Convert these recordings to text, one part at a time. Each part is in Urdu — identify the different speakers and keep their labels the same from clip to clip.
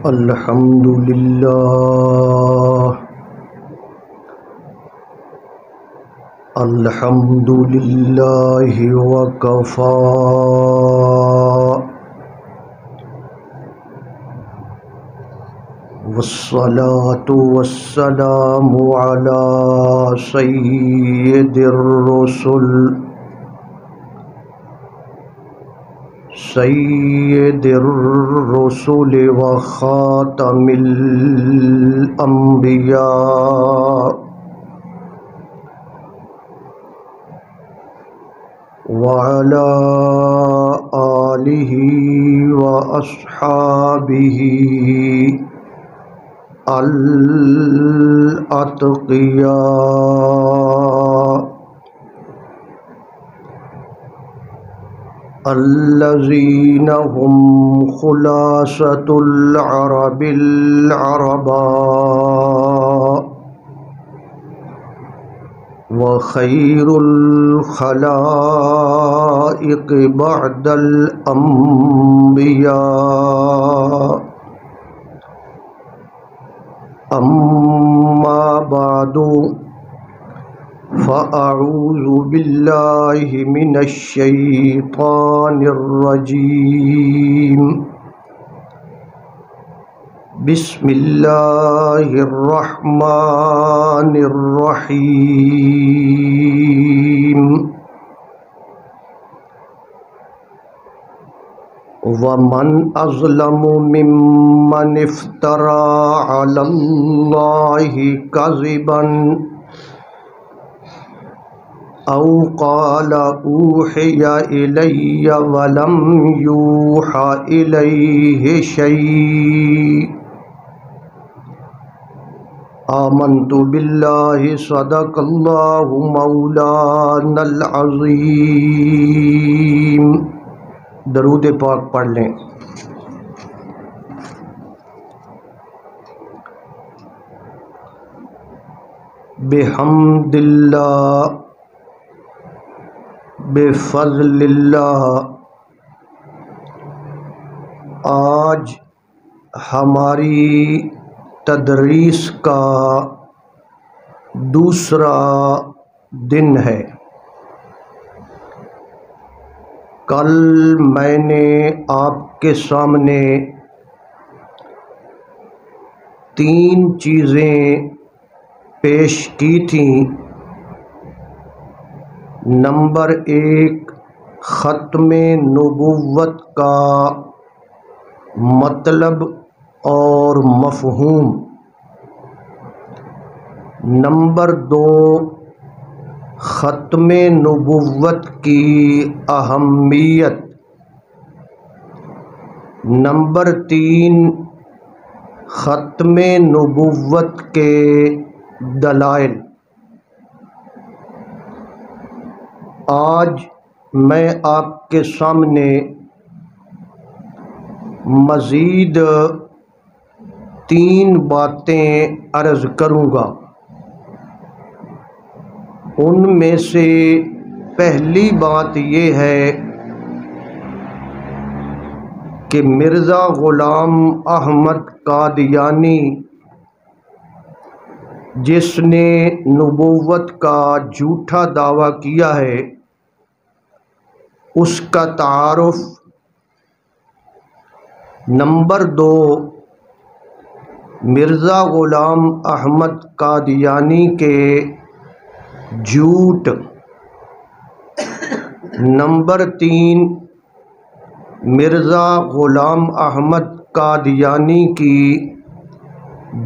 Speaker 1: الحمد للہ الحمد للہ وکفی والصلاة والسلام علی سید الرسل سید الرسل وخاتم الانبیاء وعلى آلہ واصحابہ الاتقیاء الذین هم خلاصۃ العرب العرباء وخیر الخلائق بعد الانبیاء اما بعد فاعوذ باللہ من الشیطان الرجیم بسم اللہ الرحمن الرحیم ومن اظلم ممن افترى علی اللہ کذبا او قال اوحی الی ولم یوحى الیہ شیء آمنت باللہ صدق اللہ مولانا العظیم۔ درود پاک پڑھ لیں۔ بحمد اللہ بفضل اللہ۔ آج ہماری تدریس کا دوسرا دن ہے۔ کل میں نے آپ کے سامنے 3 چیزیں پیش کی تھیں۔ نمبر 1 ختم نبوت کا مطلب اور مفہوم۔ نمبر 2 ختم نبوت کی اہمیت۔ نمبر 3 ختم نبوت کے دلائل۔ آج میں آپ کے سامنے مزید 3 باتیں عرض کروں گا۔ ان میں سے پہلی بات یہ ہے کہ مرزا غلام احمد قادیانی جس نے نبوت کا جھوٹا دعویٰ کیا ہے، اس کا تعارف۔ نمبر 2 مرزا غلام احمد قادیانی کے جھوٹ۔ نمبر 3 مرزا غلام احمد قادیانی کی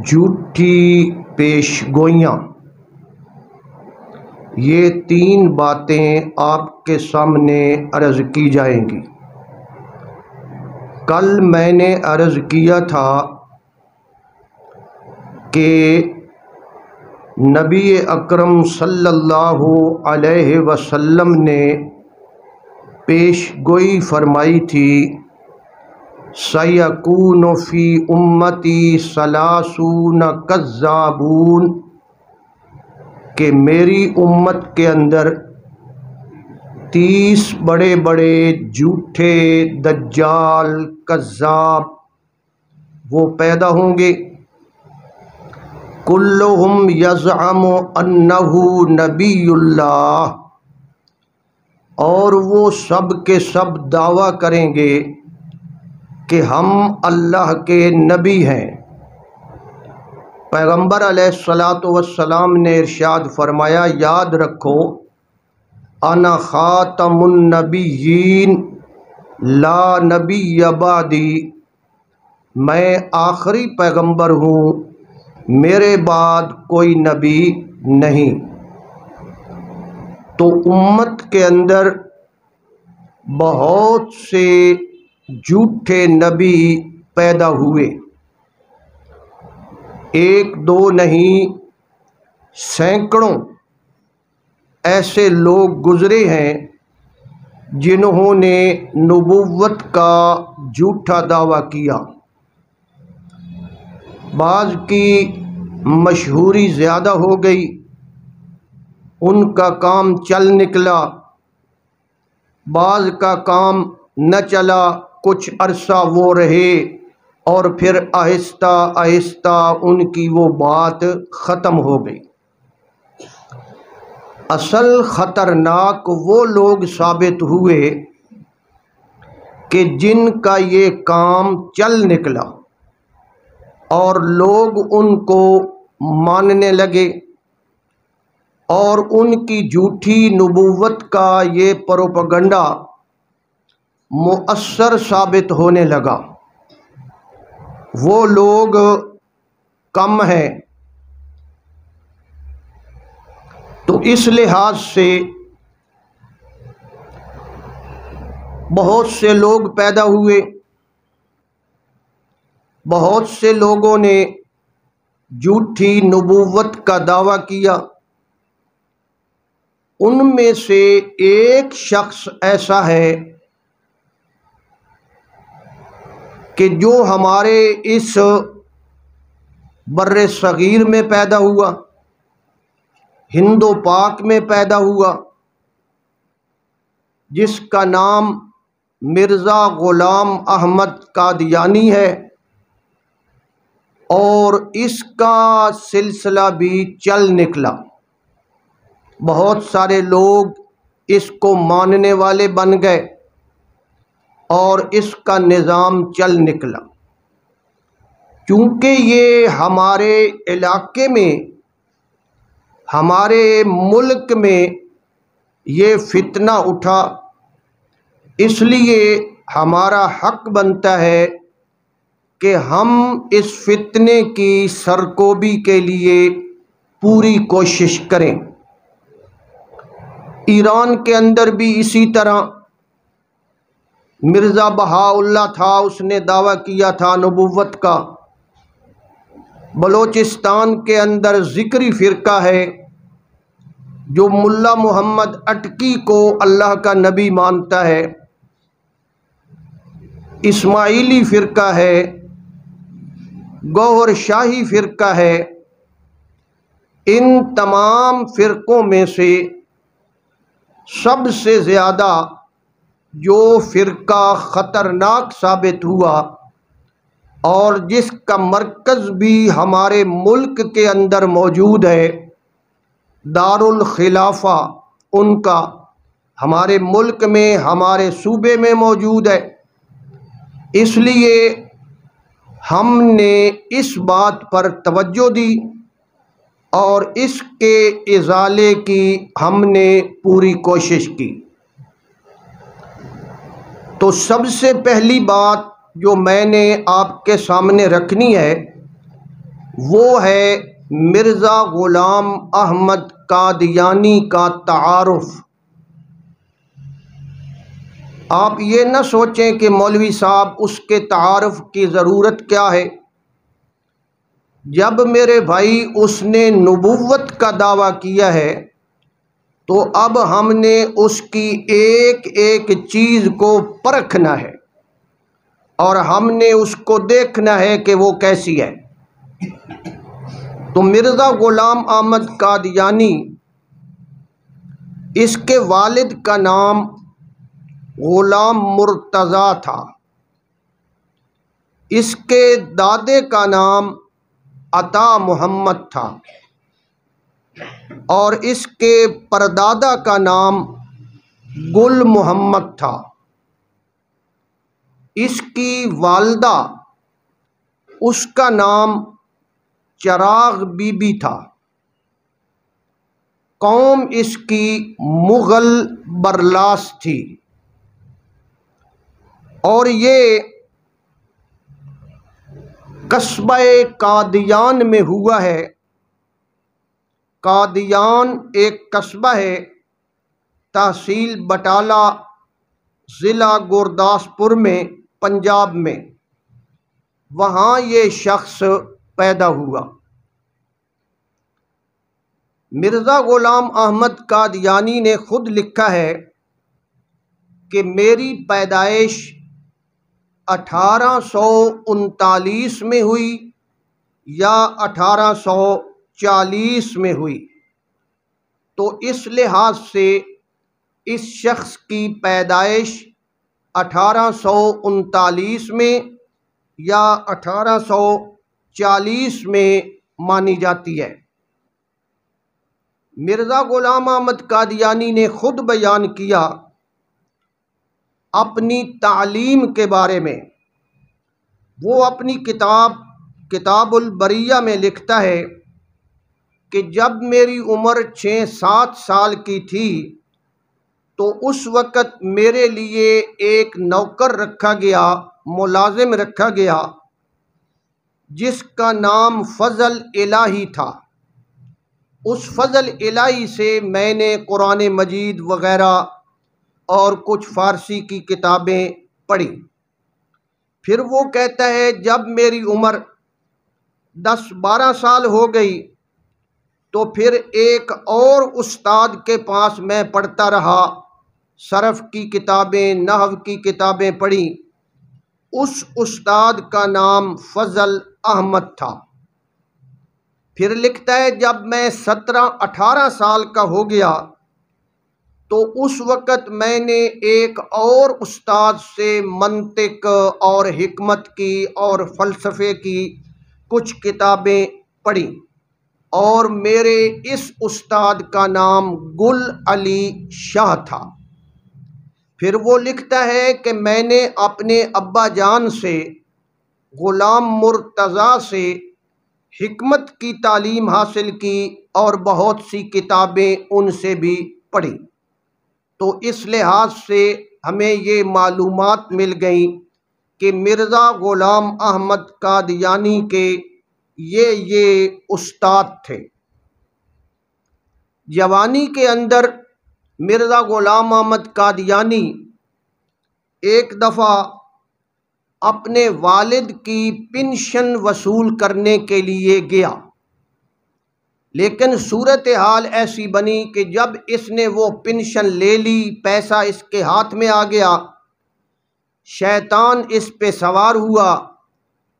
Speaker 1: جھوٹی پیش گوئیاں۔ یہ 3 باتیں آپ کے سامنے عرض کی جائیں گی۔ کل میں نے عرض کیا تھا کہ نبی اکرم صلی اللہ علیہ وسلم نے پیش گوئی فرمائی تھی، سَيَكُونُ فِي أُمَّتِي 30 كَذَّابُونَ، کہ میری امت کے اندر 30 بڑے بڑے جھوٹے دجال کذاب وہ پیدا ہوں گے۔ کلہم یزعم انہ نبی اللہ، اور وہ سب کے سب دعویٰ کریں گے کہ ہم اللہ کے نبی ہیں۔ پیغمبر علیہ الصلاۃ والسلام نے ارشاد فرمایا، یاد رکھو انا خاتم النبیین لا نبی بعدی، میں آخری پیغمبر ہوں، میرے بعد کوئی نبی نہیں۔ تو امت کے اندر بہت سے جھوٹے نبی پیدا ہوئے، ایک دو نہیں، سینکڑوں ایسے لوگ گزرے ہیں جنہوں نے نبوت کا جھوٹا دعویٰ کیا۔ بعض کی مشہوری زیادہ ہو گئی، ان کا کام چل نکلا، بعض کا کام نہ چلا، کچھ عرصہ وہ رہے اور پھر آہستہ آہستہ ان کی وہ بات ختم ہو گئی۔ اصل خطرناک وہ لوگ ثابت ہوئے کہ جن کا یہ کام چل نکلا اور لوگ ان کو ماننے لگے، اور ان کی جھوٹی نبوت کا یہ پروپیگنڈا مؤثر ثابت ہونے لگا۔ وہ لوگ کم ہیں۔ تو اس لحاظ سے بہت سے لوگ پیدا ہوئے، بہت سے لوگوں نے جھوٹی نبوت کا دعویٰ کیا۔ ان میں سے ایک شخص ایسا ہے کہ جو ہمارے اس بر صغیر میں پیدا ہوا، ہند و پاک میں پیدا ہوا، جس کا نام مرزا غلام احمد قادیانی ہے، اور اس کا سلسلہ بھی چل نکلا۔ بہت سارے لوگ اس کو ماننے والے بن گئے اور اس کا نظام چل نکلا۔ چونکہ یہ ہمارے علاقے میں، ہمارے ملک میں یہ فتنہ اٹھا، اس لیے ہمارا حق بنتا ہے کہ ہم اس فتنے کی سرکوبی کے لیے پوری کوشش کریں۔ ایران کے اندر بھی اسی طرح مرزا بہاءاللہ تھا، اس نے دعویٰ کیا تھا نبوت کا۔ بلوچستان کے اندر ذکری فرقہ ہے جو ملا محمد اٹکی کو اللہ کا نبی مانتا ہے، اسماعیلی فرقہ ہے، گوہر شاہی فرقہ ہے۔ ان تمام فرقوں میں سے سب سے زیادہ جو فرقہ خطرناک ثابت ہوا اور جس کا مرکز بھی ہمارے ملک کے اندر موجود ہے، دارالخلافہ ان کا ہمارے ملک میں، ہمارے صوبے میں موجود ہے۔ اس لیے ہم نے اس بات پر توجہ دی اور اس کے ازالے کی ہم نے پوری کوشش کی۔ تو سب سے پہلی بات جو میں نے آپ کے سامنے رکھنی ہے وہ ہے مرزا غلام احمد قادیانی کا تعارف۔ آپ یہ نہ سوچیں کہ مولوی صاحب اس کے تعارف کی ضرورت کیا ہے۔ جب میرے بھائی اس نے نبوت کا دعویٰ کیا ہے تو اب ہم نے اس کی ایک ایک چیز کو پرکھنا ہے اور ہم نے اس کو دیکھنا ہے کہ وہ کیسی ہے۔ تو مرزا غلام احمد قادیانی، اس کے والد کا نام غلام مرتضیٰ تھا، اس کے دادے کا نام عطا محمد تھا اور اس کے پردادا کا نام گل محمد تھا۔ اس کی والدہ، اس کا نام چراغ بی بی تھا۔ قوم اس کی مغل برلاس تھی اور یہ قصبہ قادیان میں ہوا ہے۔ قادیان ایک قصبہ ہے، تحصیل بٹالہ، ضلع گورداسپور میں، پنجاب میں۔ وہاں یہ شخص پیدا ہوا۔ مرزا غلام احمد قادیانی نے خود لکھا ہے کہ میری پیدائش 1839 میں ہوئی یا 1840 میں ہوئی، تو اس لحاظ سے اس شخص کی پیدائش 1839 میں یا 1840 میں مانی جاتی ہے۔ مرزا غلام احمد قادیانی نے خود بیان کیا اپنی تعلیم کے بارے میں۔ وہ اپنی کتاب البریہ میں لکھتا ہے کہ جب میری عمر 6-7 سال کی تھی تو اس وقت میرے لیے ایک نوکر رکھا گیا، ملازم رکھا گیا، جس کا نام فضل الہی تھا۔ اس فضل الہی سے میں نے قرآن مجید وغیرہ اور کچھ فارسی کی کتابیں پڑھی۔ پھر وہ کہتا ہے جب میری عمر 10-12 سال ہو گئی تو پھر ایک اور استاد کے پاس میں پڑھتا رہا، صرف کی کتابیں، نحو کی کتابیں پڑھی۔ اس استاد کا نام فضل احمد تھا۔ پھر لکھتا ہے جب میں 17-18 سال کا ہو گیا تو اس وقت میں نے ایک اور استاد سے منطق اور حکمت کی اور فلسفے کی کچھ کتابیں پڑھی، اور میرے اس استاد کا نام گل علی شاہ تھا۔ پھر وہ لکھتا ہے کہ میں نے اپنے ابا جان سے، غلام مرتضیٰ سے حکمت کی تعلیم حاصل کی اور بہت سی کتابیں ان سے بھی پڑھی۔ تو اس لحاظ سے ہمیں یہ معلومات مل گئیں کہ مرزا غلام احمد قادیانی کے یہ استاد تھے۔ جوانی کے اندر مرزا غلام احمد قادیانی ایک دفعہ اپنے والد کی پنشن وصول کرنے کے لیے گیا، لیکن صورتحال ایسی بنی کہ جب اس نے وہ پنشن لے لی، پیسہ اس کے ہاتھ میں آ گیا، شیطان اس پہ سوار ہوا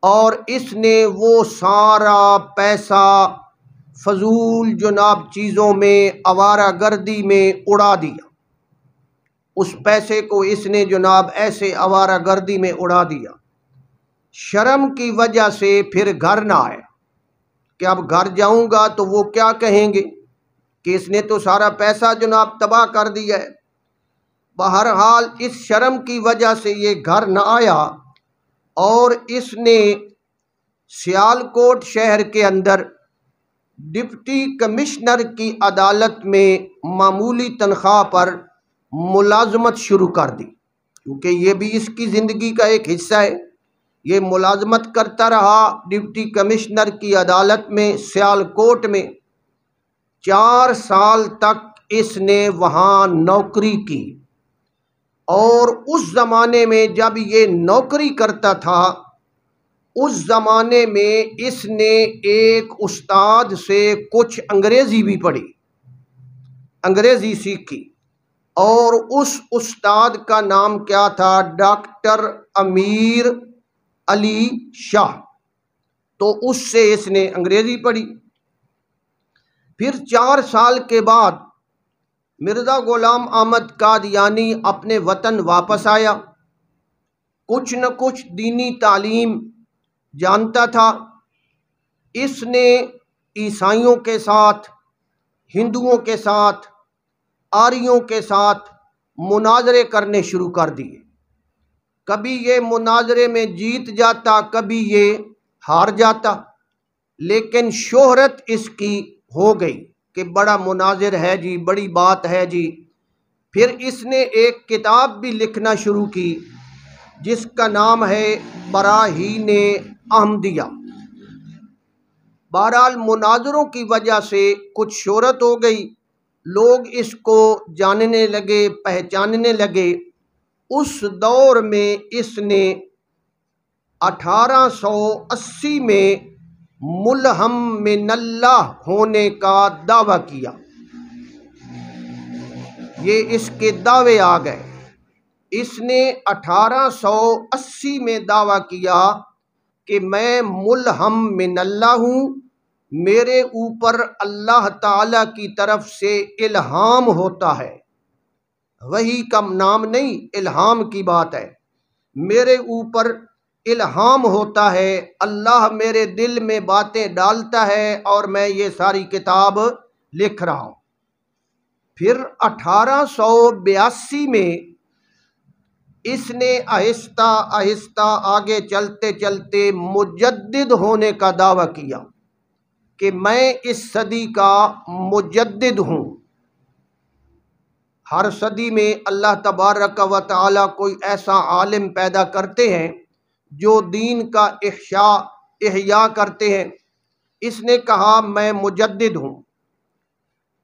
Speaker 1: اور اس نے وہ سارا پیسہ فضول جناب چیزوں میں، آوارہ گردی میں اڑا دیا۔ اس پیسے کو اس نے جناب ایسے آوارہ گردی میں اڑا دیا۔ شرم کی وجہ سے پھر گھر نہ آیا کہ اب گھر جاؤں گا تو وہ کیا کہیں گے کہ اس نے تو سارا پیسہ جناب تباہ کر دیا ہے۔ بہرحال اس شرم کی وجہ سے یہ گھر نہ آیا اور اس نے سیالکوٹ شہر کے اندر ڈپٹی کمشنر کی عدالت میں معمولی تنخواہ پر ملازمت شروع کر دی، کیونکہ یہ بھی اس کی زندگی کا ایک حصہ ہے۔ یہ ملازمت کرتا رہا ڈپٹی کمشنر کی عدالت میں سیالکوٹ میں۔ 4 سال تک اس نے وہاں نوکری کی، اور اس زمانے میں جب یہ نوکری کرتا تھا، اس زمانے میں اس نے ایک استاد سے کچھ انگریزی بھی پڑھی، انگریزی سیکھی، اور اس استاد کا نام کیا تھا؟ ڈاکٹر امیر علی شاہ۔ تو اس سے اس نے انگریزی پڑھی۔ پھر 4 سال کے بعد مرزا غلام احمد قادیانی اپنے وطن واپس آیا۔ کچھ نہ کچھ دینی تعلیم جانتا تھا۔ اس نے عیسائیوں کے ساتھ، ہندوؤں کے ساتھ، آریوں کے ساتھ مناظرے کرنے شروع کر دیے۔ کبھی یہ مناظرے میں جیت جاتا، کبھی یہ ہار جاتا، لیکن شہرت اس کی ہو گئی کہ بڑا مناظر ہے جی، بڑی بات ہے جی۔ پھر اس نے ایک کتاب بھی لکھنا شروع کی جس کا نام ہے براہین احمدیہ۔ بہرحال مناظروں کی وجہ سے کچھ شہرت ہو گئی، لوگ اس کو جاننے لگے، پہچاننے لگے۔ اس دور میں اس نے 1880 میں ملہم من اللہ ہونے کا دعویٰ کیا۔ یہ اس کے دعوے آ گئے۔ اس نے 1880 میں دعویٰ کیا کہ میں ملہم من اللہ ہوں، میرے اوپر اللہ تعالی کی طرف سے الہام ہوتا ہے۔ وحی کا نام نہیں، الہام کی بات ہے۔ میرے اوپر الہام ہوتا ہے، اللہ میرے دل میں باتیں ڈالتا ہے اور میں یہ ساری کتاب لکھ رہا ہوں۔ پھر 1882 میں اس نے آہستہ آہستہ آگے چلتے چلتے مجدد ہونے کا دعویٰ کیا کہ میں اس صدی کا مجدد ہوں۔ ہر صدی میں اللہ تبارک و تعالی کوئی ایسا عالم پیدا کرتے ہیں جو دین کا احیاء کرتے ہیں۔ اس نے کہا میں مجدد ہوں۔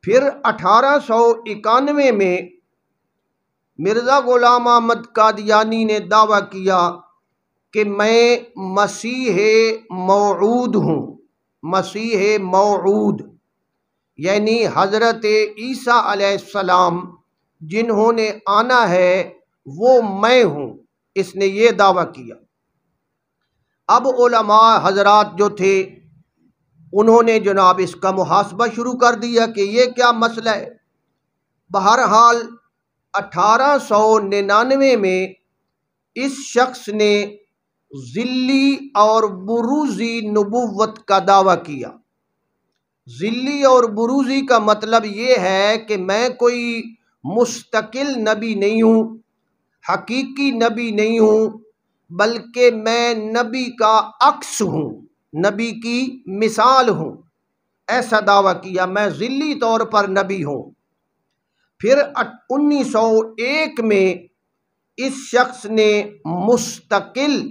Speaker 1: پھر 1891 میں مرزا غلام احمد قادیانی نے دعویٰ کیا کہ میں مسیح موعود ہوں۔ مسیح موعود یعنی حضرت عیسیٰ علیہ السلام جنہوں نے آنا ہے وہ میں ہوں۔ اس نے یہ دعویٰ کیا۔ اب علماء حضرات جو تھے انہوں نے جناب اس کا محاسبہ شروع کر دیا کہ یہ کیا مسئلہ ہے۔ بہرحال 1899 میں اس شخص نے ذلی اور بروزی نبوت کا دعویٰ کیا۔ ذلی اور بروزی کا مطلب یہ ہے کہ میں کوئی مستقل نبی نہیں ہوں، حقیقی نبی نہیں ہوں، بلکہ میں نبی کا عکس ہوں، نبی کی مثال ہوں۔ ایسا دعویٰ کیا، میں ذلی طور پر نبی ہوں۔ پھر 1901 میں اس شخص نے مستقل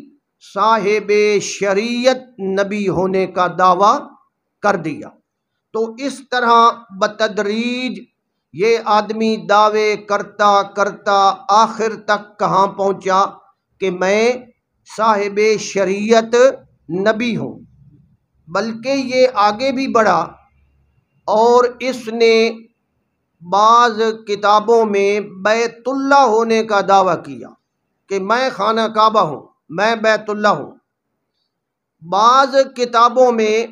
Speaker 1: صاحب شریعت نبی ہونے کا دعویٰ کر دیا۔ تو اس طرح بتدریج یہ آدمی دعوے کرتا کرتا آخر تک کہاں پہنچا کہ میں صاحب شریعت نبی ہوں۔ بلکہ یہ آگے بھی بڑھا اور اس نے بعض کتابوں میں بیت اللہ ہونے کا دعویٰ کیا کہ میں خانہ کعبہ ہوں، میں بیت اللہ ہوں۔ بعض کتابوں میں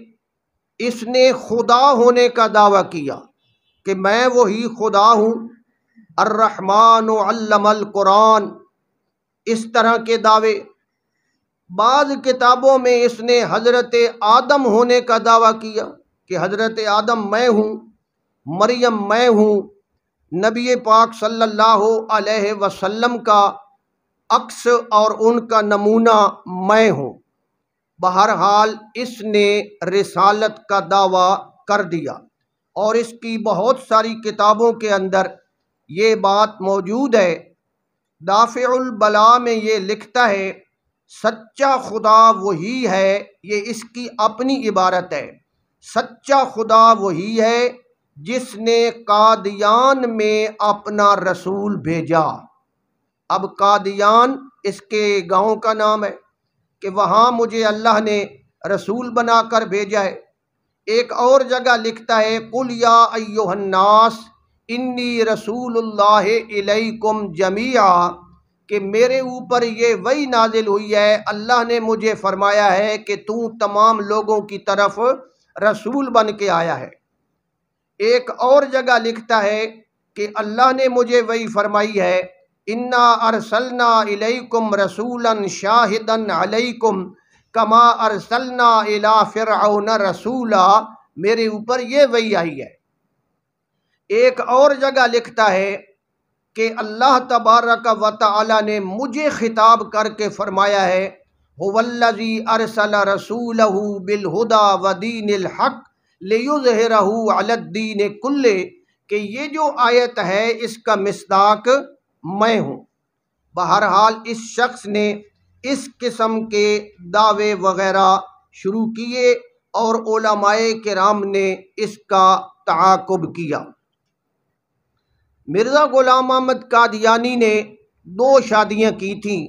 Speaker 1: اس نے خدا ہونے کا دعویٰ کیا کہ میں وہی خدا ہوں، الرحمن علم القرآن، اس طرح کے دعوے۔ بعض کتابوں میں اس نے حضرت آدم ہونے کا دعویٰ کیا کہ حضرت آدم میں ہوں، مریم میں ہوں، نبی پاک صلی اللہ علیہ وسلم کا عکس اور ان کا نمونہ میں ہوں۔ بہرحال اس نے رسالت کا دعویٰ کر دیا اور اس کی بہت ساری کتابوں کے اندر یہ بات موجود ہے۔ دافع البلاء میں یہ لکھتا ہے سچا خدا وہی ہے، یہ اس کی اپنی عبارت ہے، سچا خدا وہی ہے جس نے قادیان میں اپنا رسول بھیجا۔ اب قادیان اس کے گاؤں کا نام ہے کہ وہاں مجھے اللہ نے رسول بنا کر بھیجا ہے۔ ایک اور جگہ لکھتا ہے قل یا ایھا الناس انی رسول اللہ الیکم جمیعا، کہ میرے اوپر یہ وحی نازل ہوئی ہے، اللہ نے مجھے فرمایا ہے کہ تو تمام لوگوں کی طرف رسول بن کے آیا ہے۔ ایک اور جگہ لکھتا ہے کہ اللہ نے مجھے وحی فرمائی ہے انا ارسلنا الیکم رسولا شاہدا علیکم کما ارسلنا الی فرعون رسولا، میرے اوپر یہ وحی آئی ہے۔ ایک اور جگہ لکھتا ہے کہ اللہ تبارک و تعالی نے مجھے خطاب کر کے فرمایا ہے هو الذی ارسل رسولہ بالہدی ودین الحق لیظہرہ علی الدین کلہ، کہ یہ جو آیت ہے اس کا مصداق میں ہوں۔ بہرحال اس شخص نے اس قسم کے دعوے وغیرہ شروع کیے اور علماء کرام نے اس کا تعاقب کیا۔ مرزا غلام احمد قادیانی نے 2 شادیاں کی تھیں۔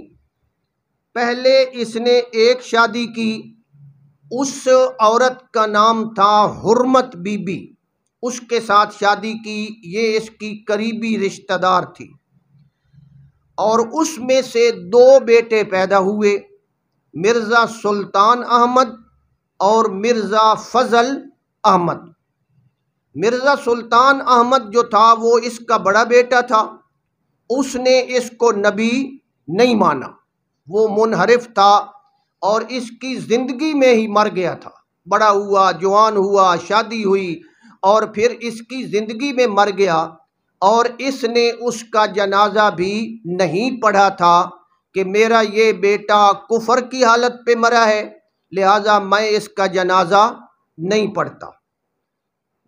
Speaker 1: پہلے اس نے ایک شادی کی، اس عورت کا نام تھا حرمت بی بی، اس کے ساتھ شادی کی، یہ اس کی قریبی رشتہ دار تھی، اور اس میں سے 2 بیٹے پیدا ہوئے، مرزا سلطان احمد اور مرزا فضل احمد۔ مرزا سلطان احمد جو تھا وہ اس کا بڑا بیٹا تھا، اس نے اس کو نبی نہیں مانا، وہ منحرف تھا اور اس کی زندگی میں ہی مر گیا تھا۔ بڑا ہوا، جوان ہوا، شادی ہوئی اور پھر اس کی زندگی میں مر گیا، اور اس نے اس کا جنازہ بھی نہیں پڑھا تھا کہ میرا یہ بیٹا کفر کی حالت پہ مرا ہے، لہٰذا میں اس کا جنازہ نہیں پڑھتا۔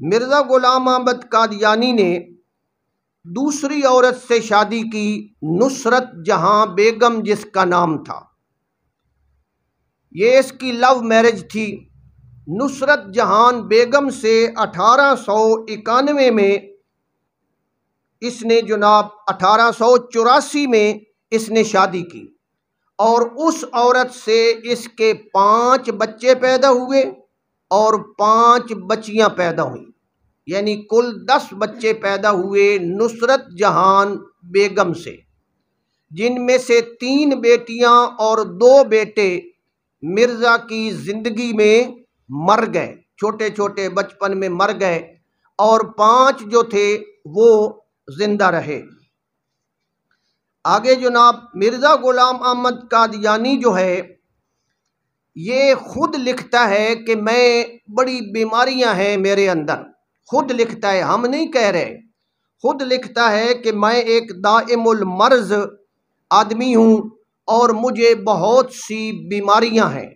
Speaker 1: مرزا غلام احمد قادیانی نے دوسری عورت سے شادی کی، نصرت جہاں بیگم جس کا نام تھا، یہ اس کی لو میرج تھی۔ نصرت جہان بیگم سے 1891 میں اس نے جناب 1884 میں اس نے شادی کی، اور اس عورت سے اس کے 5 بچے پیدا ہوئے اور 5 بچیاں پیدا ہوئیں، یعنی کل 10 بچے پیدا ہوئے نصرت جہان بیگم سے، جن میں سے 3 بیٹیاں اور 2 بیٹے مرزا کی زندگی میں مر گئے، چھوٹے چھوٹے بچپن میں مر گئے، اور 5 جو تھے وہ زندہ رہے۔ آگے جناب مرزا غلام احمد قادیانی جو ہے یہ خود لکھتا ہے کہ میں بڑی بیماریاں ہیں میرے اندر، خود لکھتا ہے، ہم نہیں کہہ رہے، خود لکھتا ہے کہ میں ایک دائم المرض آدمی ہوں اور مجھے بہت سی بیماریاں ہیں،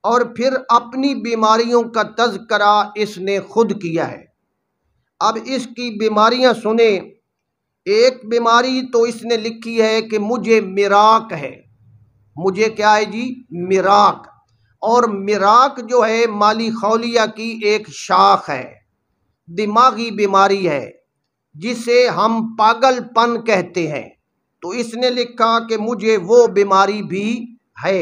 Speaker 1: اور پھر اپنی بیماریوں کا تذکرہ اس نے خود کیا ہے۔ اب اس کی بیماریاں سنیں۔ ایک بیماری تو اس نے لکھی ہے کہ مجھے میراک ہے، مجھے کیا ہے جی؟ میراک، اور میراک جو ہے مالی خولیہ کی ایک شاخ ہے، دماغی بیماری ہے جسے ہم پاگل پن کہتے ہیں، تو اس نے لکھا کہ مجھے وہ بیماری بھی ہے۔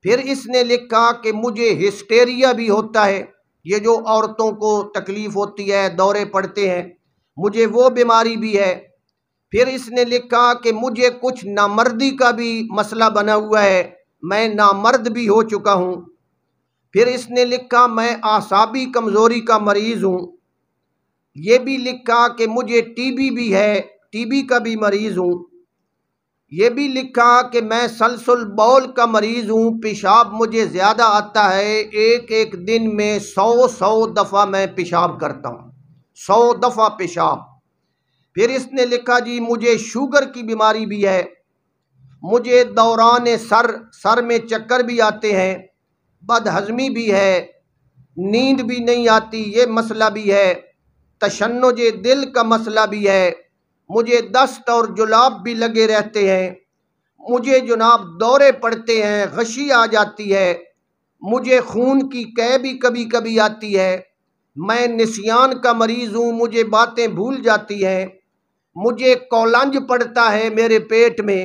Speaker 1: پھر اس نے لکھا کہ مجھے ہسٹیریا بھی ہوتا ہے، یہ جو عورتوں کو تکلیف ہوتی ہے، دورے پڑتے ہیں، مجھے وہ بیماری بھی ہے۔ پھر اس نے لکھا کہ مجھے کچھ نامردی کا بھی مسئلہ بنا ہوا ہے، میں نامرد بھی ہو چکا ہوں۔ پھر اس نے لکھا میں اعصابی کمزوری کا مریض ہوں۔ یہ بھی لکھا کہ مجھے ٹی بی بھی ہے، ٹی بی کا بھی مریض ہوں۔ یہ بھی لکھا کہ میں سلسل بول کا مریض ہوں، پیشاب مجھے زیادہ آتا ہے، ایک دن میں 100 دفعہ میں پیشاب کرتا ہوں، 100 دفعہ پیشاب۔ پھر اس نے لکھا جی مجھے شوگر کی بیماری بھی ہے، مجھے دوران سر میں چکر بھی آتے ہیں، بد ہضمی بھی ہے، نیند بھی نہیں آتی، یہ مسئلہ بھی ہے، تشنج دل کا مسئلہ بھی ہے، مجھے دست اور جلاب بھی لگے رہتے ہیں، مجھے جناب دورے پڑتے ہیں، غشی آ جاتی ہے، مجھے خون کی قے بھی کبھی کبھی آتی ہے، میں نسیان کا مریض ہوں، مجھے باتیں بھول جاتی ہیں، مجھے کولنج پڑتا ہے میرے پیٹ میں،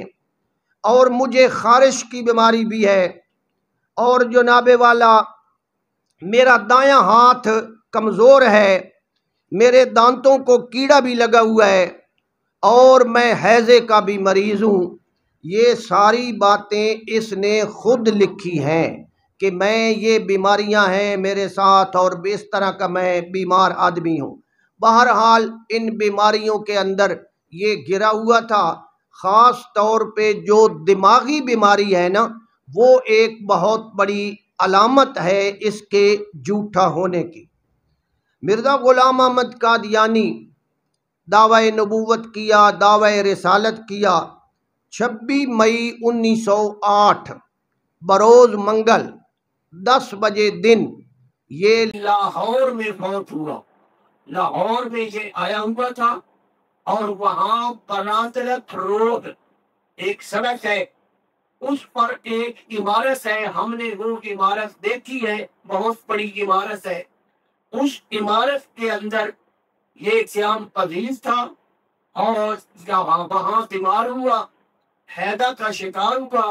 Speaker 1: اور مجھے خارش کی بیماری بھی ہے، اور جناب والا میرا دایاں ہاتھ کمزور ہے، میرے دانتوں کو کیڑا بھی لگا ہوا ہے، اور میں ہیضے کا بھی مریض ہوں۔ یہ ساری باتیں اس نے خود لکھی ہیں کہ میں یہ بیماریاں ہیں میرے ساتھ اور اس طرح کا میں بیمار آدمی ہوں۔ بہرحال ان بیماریوں کے اندر یہ گھرا ہوا تھا، خاص طور پہ جو دماغی بیماری ہے نا وہ ایک بہت بڑی علامت ہے اس کے جھوٹا ہونے کی۔ مرزا غلام احمد قادیانی دعوی نبوت کیا، دعوی رسالت کیا 26 مئی 1908 بروز منگل 10 بجے دن یہ لاہور میں فوت ہوا۔ لاہور میں یہ آیا ہوا تھا، اور وہاں بناترت روڈ ایک سڑک ہے، اس پر ایک عمارت ہے، ہم نے وہ عمارت دیکھی ہے، بہت بڑی عمارت ہے۔ اس عمارت کے اندر یہ قیام پذیر تھا، اور وہاں بیمار ہوا، حیدہ کا شکار ہوا،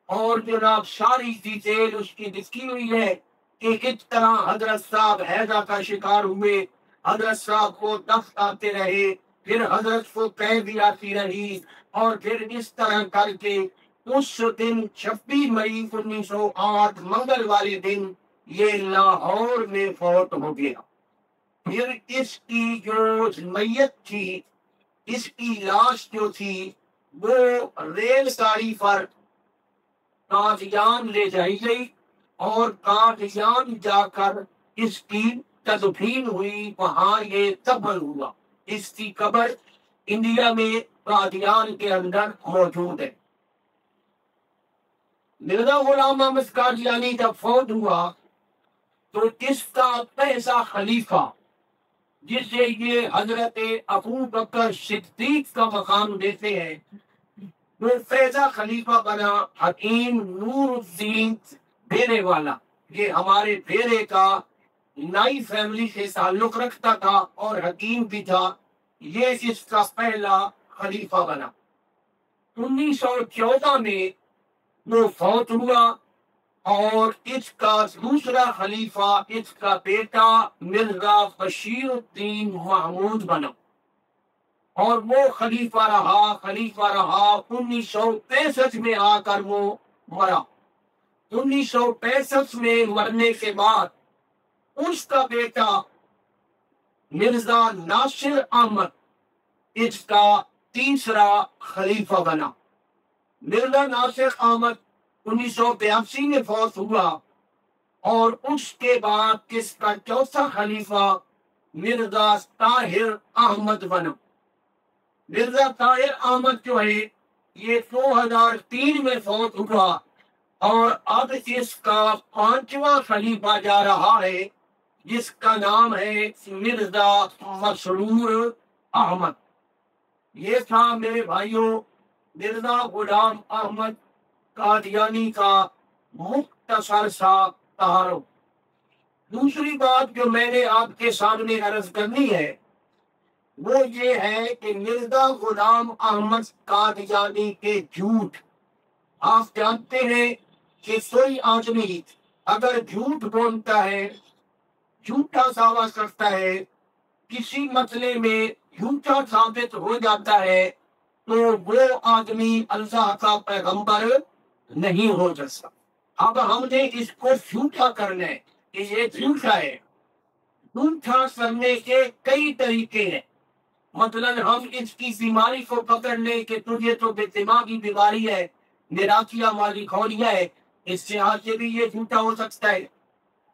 Speaker 1: اور جناب ساری ڈیٹیل اس کی لکھی ہوئی ہے کہ کس طرح حضرت صاحب حیدہ کا شکار ہوئے، حضرت صاحب کو دفع آتے رہے، پھر حضرت کو قید آتی رہی، اور پھر اس طرح کر کے اس دن 26 مئی 1908 منگل والے دن یہ لاہور میں فوت ہو گیا۔ پھر اس کی جو میت تھی، اس کی لاش جو تھی، وہ ریل گاڑی پر قادیان لے جائی گئی، اور قادیان جا کر اس کی تدفین ہوئی، وہاں یہ دفن ہوا۔ اس کی قبر انڈیا میں قادیان کے اندر موجود ہے۔ مرزا غلام احمد قادیانی جب فوت ہوا تو اس کا پہلا خلیفہ، جسے یہ حضرت ابو بکر صدیق کا مقام دیتے ہیں، وہ پہلا خلیفہ بنا حکیم نور الدین بھیرے والا۔ یہ ہمارے بھیرے کا نائی فیملی سے تعلق رکھتا تھا اور حکیم بھی تھا، یہ اس کا پہلا خلیفہ بنا۔ 1914 میں وہ فوت ہوا، اور اس کا دوسرا خلیفہ اس کا بیٹا مرزا بشیر الدین محمود بنا، اور وہ خلیفہ رہا 1965 میں آ کر وہ مرا۔ 1965 میں مرنے کے بعد اس کا بیٹا مرزا ناصر احمد اس کا تیسرا خلیفہ بنا۔ مرزا ناصر احمد 1982 میں فوت ہوا، اور اس کے بعد اس کا چوتھا خلیفہ مرزا طاہر احمد بنا۔ مرزا طاہر احمد جو ہے یہ 2003 میں فوت ہوا، اور اب اس کا 5واں خلیفہ جا رہا ہے، جس کا نام ہے مرزا مسرور احمد۔ یہ تھا میرے بھائیوں مرزا غلام احمد قادیانی کا مختصر سا تعارف۔ دوسری بات جو میں نے آپ کے سامنے عرض کرنی ہے وہ یہ ہے کہ مرزا غلام احمد قادیانی کے جھوٹ، آپ جانتے ہیں کہ کوئی آدمی اگر جھوٹ بولتا ہے، جھوٹا دعویٰ کرتا ہے، کسی مسئلے میں جھوٹا ثابت ہو جاتا ہے، تو وہ آدمی اللہ کا پیغمبر نہیں ہو سکتا۔ اب ہم نے اس کو جھوٹا کرنا ہے کہ یہ جھوٹا ہے۔ جھوٹا کرنے کے کئی طریقے ہیں، مثلا ہم اس کی بیماری کو پکڑ لیں کہ تجھے تو بے دماغی بیماری ہے، میراثیہ مالی کھولیا ہے، اس سے آگے بھی یہ جھوٹا ہو سکتا ہے۔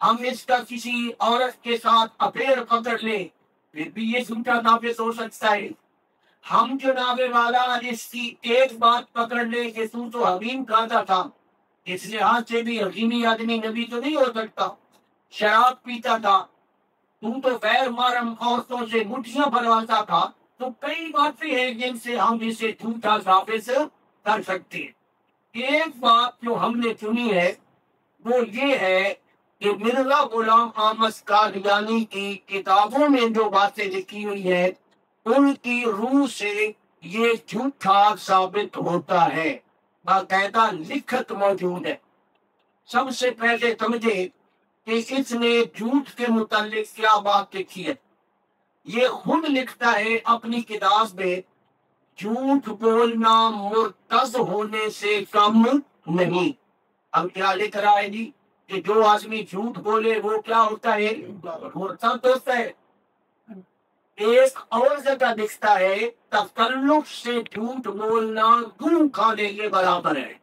Speaker 1: ہم اس کا کسی عورت کے ساتھ افیئر پکڑ لیں، پھر بھی یہ جھوٹا ثابت ہو سکتا ہے۔ ہم جناب والا اس کی ایک بات پکڑ لیں کہ تو حکیم کھاتا تھا، اس لحاظ سے بھی حکیمی آدمی نبی تو نہیں ہو سکتا۔ شراب پیتا تھا، تو غیر محرم عورتوں سے مٹھیاں بھرواتا تھا، تو کئی باتیں ہیں جن سے ہم اسے جھوٹا ثابت کر سکتے ہیں۔ ایک بات جو ہم نے چنی ہے وہ یہ ہے کہ مرزا غلام احمد قادیانی کی کتابوں میں جو باتیں لکھی ہوئی ہیں ان کی روح سے یہ جھوٹا ثابت ہوتا ہے، باقاعدہ لکھت موجود ہے۔ سب سے پہلے سمجھے کہ اس نے جھوٹ کے متعلق کیا بات لکھی ہے۔ یہ خود لکھتا ہے اپنی کتاب میں، جھوٹ بولنا مرتد ہونے سے کم نہیں۔ اب کیا لکھ رہا ہے جی کہ جو آدمی جھوٹ بولے وہ کیا ہوتا ہے؟ مرتد ہوتا ہے۔ ایک اور جگہ لکھتا ہے تکلف سے جھوٹ بولنا گن کھانے کے برابر ہے۔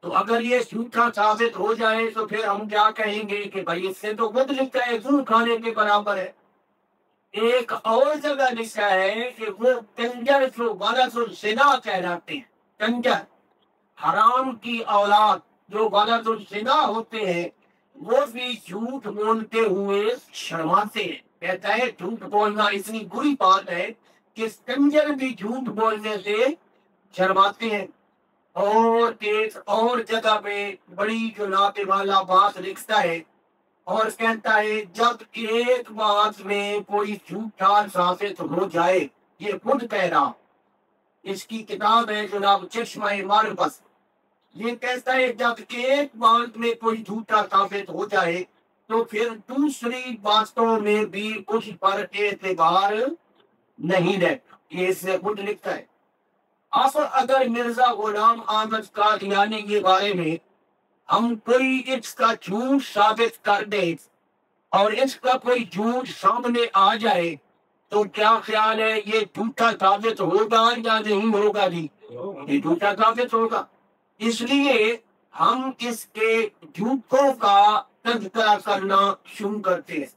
Speaker 2: تو اگر یہ جھوٹا ثابت ہو جائے تو پھر ہم کیا کہیں گے کہ بھائی اس سے تو خود لکھا ہے خون کھانے کے برابر ہے۔ ایک اور جگہ لکھا ہے کہ وہ کنجر جو ولد الزنا کہلاتے ہیں، کنجر حرام کی اولاد جو ولد الزنا ہوتے ہیں، وہ بھی جھوٹ بولتے ہوئے شرماتے ہیں۔ کہتا ہے جھوٹ بولنا اتنی بری بات ہے کہ کنجر بھی جھوٹ بولنے سے شرماتے ہیں۔ اور ایک اور جگہ پہ بڑی جناب والا بات لکھتا ہے اور کہتا ہے جب ایک بات میں کوئی جھوٹا ثابت ہو جائے، یہ خود کہہ رہا، اس کی کتاب ہے جناب چشمہ معرفت، یہ کہتا ہے جب ایک بات میں کوئی جھوٹا ثابت ہو جائے تو پھر دوسری باتوں میں بھی اس پر اعتبار نہیں رہتا، یہ اس نے خود لکھتا ہے۔ اب اگر مرزا غلام احمد قادیانی کے بارے میں ہم کوئی اس کا جھوٹ ثابت کر دیں اور اس کا کوئی جھوٹ سامنے آ جائے تو کیا خیال ہے یہ جھوٹا ثابت ہوگا یا نہیں ہوگا؟ جی یہ جھوٹا ثابت ہوگا۔ اس لیے ہم اس کے جھوٹوں کا تذکرہ کرنا شروع کرتے ہیں۔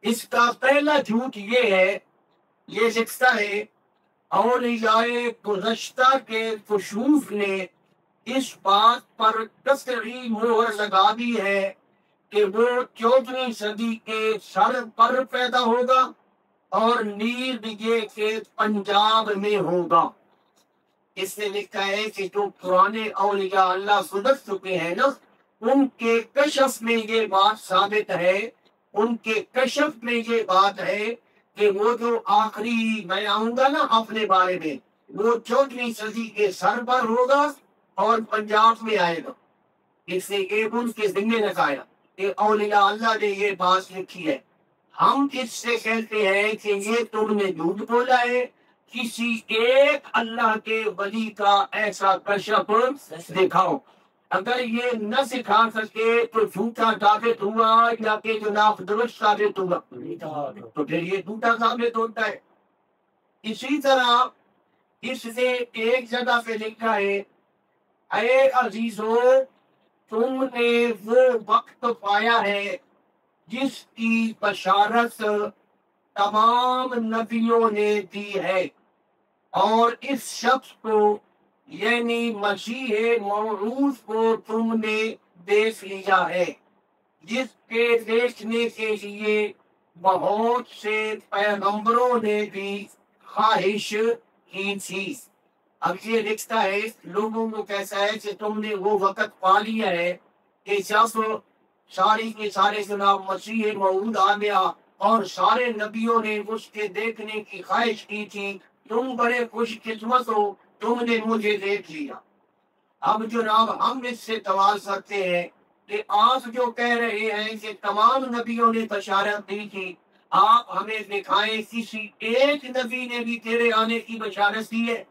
Speaker 2: اس کا پہلا جھوٹ یہ ہے، یہ لکھتا ہے اولیاء گزشتہ کے کشوف نے اس بات پر قطعی مہر لگا دی ہے کہ وہ 14ویں صدی کے سر پر پیدا ہوگا اور نیز یہ کہ پنجاب میں ہوگا۔ اس نے لکھا ہے کہ جو پرانے اولیاء اللہ گزر چکے ہیں نا، ان کے کشف میں یہ بات ثابت ہے، ان کے کشف میں یہ بات ہے کہ وہ جو آخری میں آؤں گا نا اپنے بارے میں، وہ 14ویں صدی کے سر پر ہوگا اور پنجاب میں آئے گا۔ اس نے ایک ان کے ذمہ لگایا کہ اولیاء اللہ نے یہ بات لکھی ہے۔ ہم اس سے کہتے ہیں کہ یہ تم نے جھوٹ بولا ہے، کسی ایک اللہ کے ولی کا ایسا کشف دکھاؤ۔ اگر یہ نہ سکھا سکے تو جھوٹا ثابت ہوا یا کہ جناب درست ثابت ہوا، تو پھر یہ جھوٹا ثابت ہوتا ہے۔ اسی طرح اس نے ایک جگہ پہ لکھا ہے اے عزیزو، تم نے وہ وقت پایا ہے جس کی بشارت تمام نبیوں نے دی ہے، اور اس شخص کو یعنی مسیح موعود کو تم نے دیکھ لیا ہے، جس کے دیکھنے کے لیے بہت سے پیغمبروں نے بھی خواہش کی تھی۔ اب یہ لکھتا ہے لوگوں کو کیسا ہے کہ تم نے وہ وقت پا لیا ہے کہ جب ساری کے سارے جناب مسیح موعود آ گیا اور سارے نبیوں نے اس کے دیکھنے کی خواہش کی تھی، تم بڑے خوش قسمت ہو، تم نے مجھے دیکھ لیا۔ اب جناب ہم اس سے سوال کرتے ہیں کہ آپ جو کہہ رہے ہیں کہ تمام نبیوں نے بشارت دی تھی، آپ ہمیں دکھائیں کسی ایک نبی نے بھی تیرے آنے کی بشارت دی ہے؟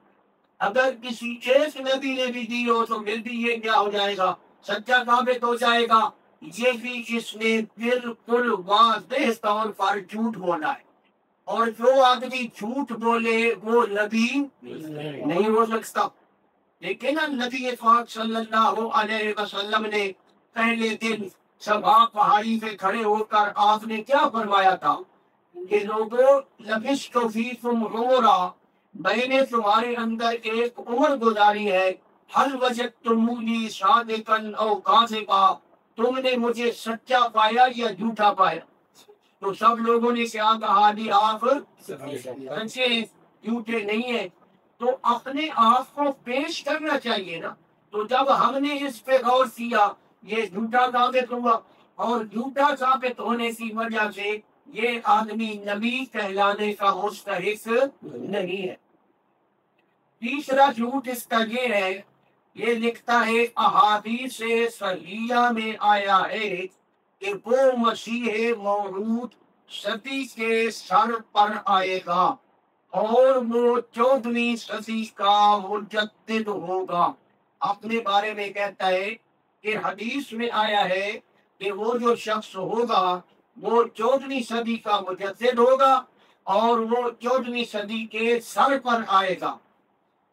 Speaker 2: اگر کسی ایک نبی نے بھی دی ہو تو پھر بھی یہ کیا ہو جائے گا؟ سچا ثابت ہو جائے گا۔ یہ بھی اس نے بالکل واضح طور پر جھوٹ بولا ہے، اور جو آدمی جھوٹ بولے وہ نبی نہیں ہو سکتا۔ لیکن نبی پاک صلی اللہ علیہ وسلم نے پہلے دن صفا پہاڑی پہ کھڑے ہو کر آپ نے کیا فرمایا تھا کہ لوگوں لبثت فیکم عمرا، میں نے تمہارے اندر ایک عمر گزاری ہے، حل وجدتمونی صادقا او کاذبا، تم نے مجھے سچا پایا یا جھوٹا پایا؟ تو سب لوگوں نے کیا کہا؟ جی آپ سچے ہیں، جھوٹے نہیں ہیں۔ تو اپنے آپ کو پیش کرنا چاہیے نا۔ تو جب ہم نے اس پہ غور کیا، یہ جھوٹا ثابت ہوا، اور جھوٹا ثابت ہونے کی وجہ سے یہ آدمی نبی کہلانے کا مستحق نہیں ہے۔ تیسرا جھوٹ اس کا یہ ہے، یہ لکھتا ہے احادیث صحیحہ میں آیا ہے کہ وہ مسیح موعود صدی کے سر پر آئے گا اور وہ 14ویں صدی کا مجدد ہوگا۔ اپنے بارے میں کہتا ہے کہ حدیث میں آیا ہے کہ وہ جو شخص ہوگا وہ 14ویں صدی کا مجدد ہوگا اور وہ 14ویں صدی کے سر پر آئے گا۔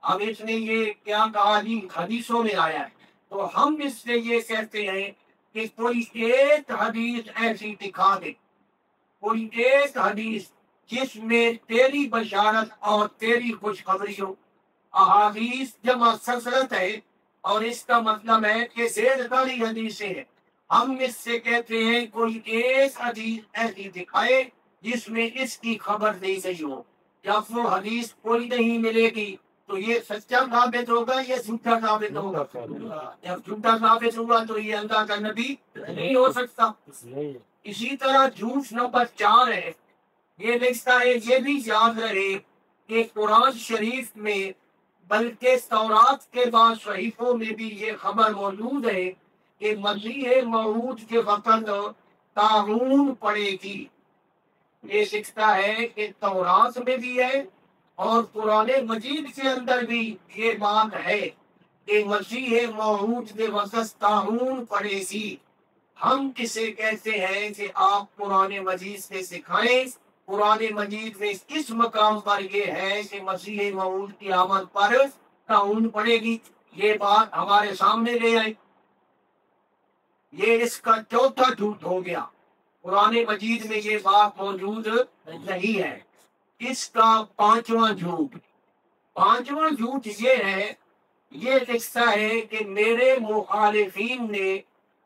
Speaker 2: اب اس نے یہ کیا کہا جی، حدیثوں میں آیا ہے، تو ہم اس سے یہ کہتے ہیں کہ کوئی ایک حدیث ایسی دکھا دے، کوئی ایک حدیث جس میں تیری بشارت اور تیری خوشخبری ہو۔ احادیث جمع کثرت ہے، اور اس کا مطلب ہے کہ ڈھیر ساری حدیثیں ہیں۔ ہم اس سے کہتے ہیں کوئی ایک حدیث ایسی دکھائے جس میں اس کی خبر دی گئی ہو۔ جب وہ حدیث کوئی نہیں ملے گی تو یہ سچا ثابت ہوگا یا جھوٹا ثابت ہوگا؟ جب جھوٹا ثابت ہوگا تو یہ اللہ کا نبی نہیں ہو سکتا۔ اسی طرح جھوٹ نمبر 4 ہے، یہ لکھتا ہے یہ بھی یاد رہے کہ قرآن شریف میں بلکہ تورات کے بعد صحیفوں میں بھی یہ خبر موجود ہے کہ مسیح موعود کے وقت طاعون پڑے گی۔ یہ لکھتا ہے کہ تورات میں بھی ہے اور قرآن مجید کے اندر بھی یہ بات ہے کہ مسیح موعود کے وقت طاعون پڑے گی۔ ہم کسے کہتے ہیں کہ آپ قرآن مجید سے سکھائیں، قرآن مجید میں اس مقام پر یہ ہے کہ مسیح موعود کی آمد پر طاعون پڑے گی، یہ بات ہمارے سامنے لے آئے۔ یہ اس کا چوتھا جھوٹ ہو گیا، قرآن مجید میں یہ بات موجود نہیں ہے۔ اس کا پانچواں جھوٹ یہ ہے، یہ لکھتا ہے کہ میرے مخالفین نے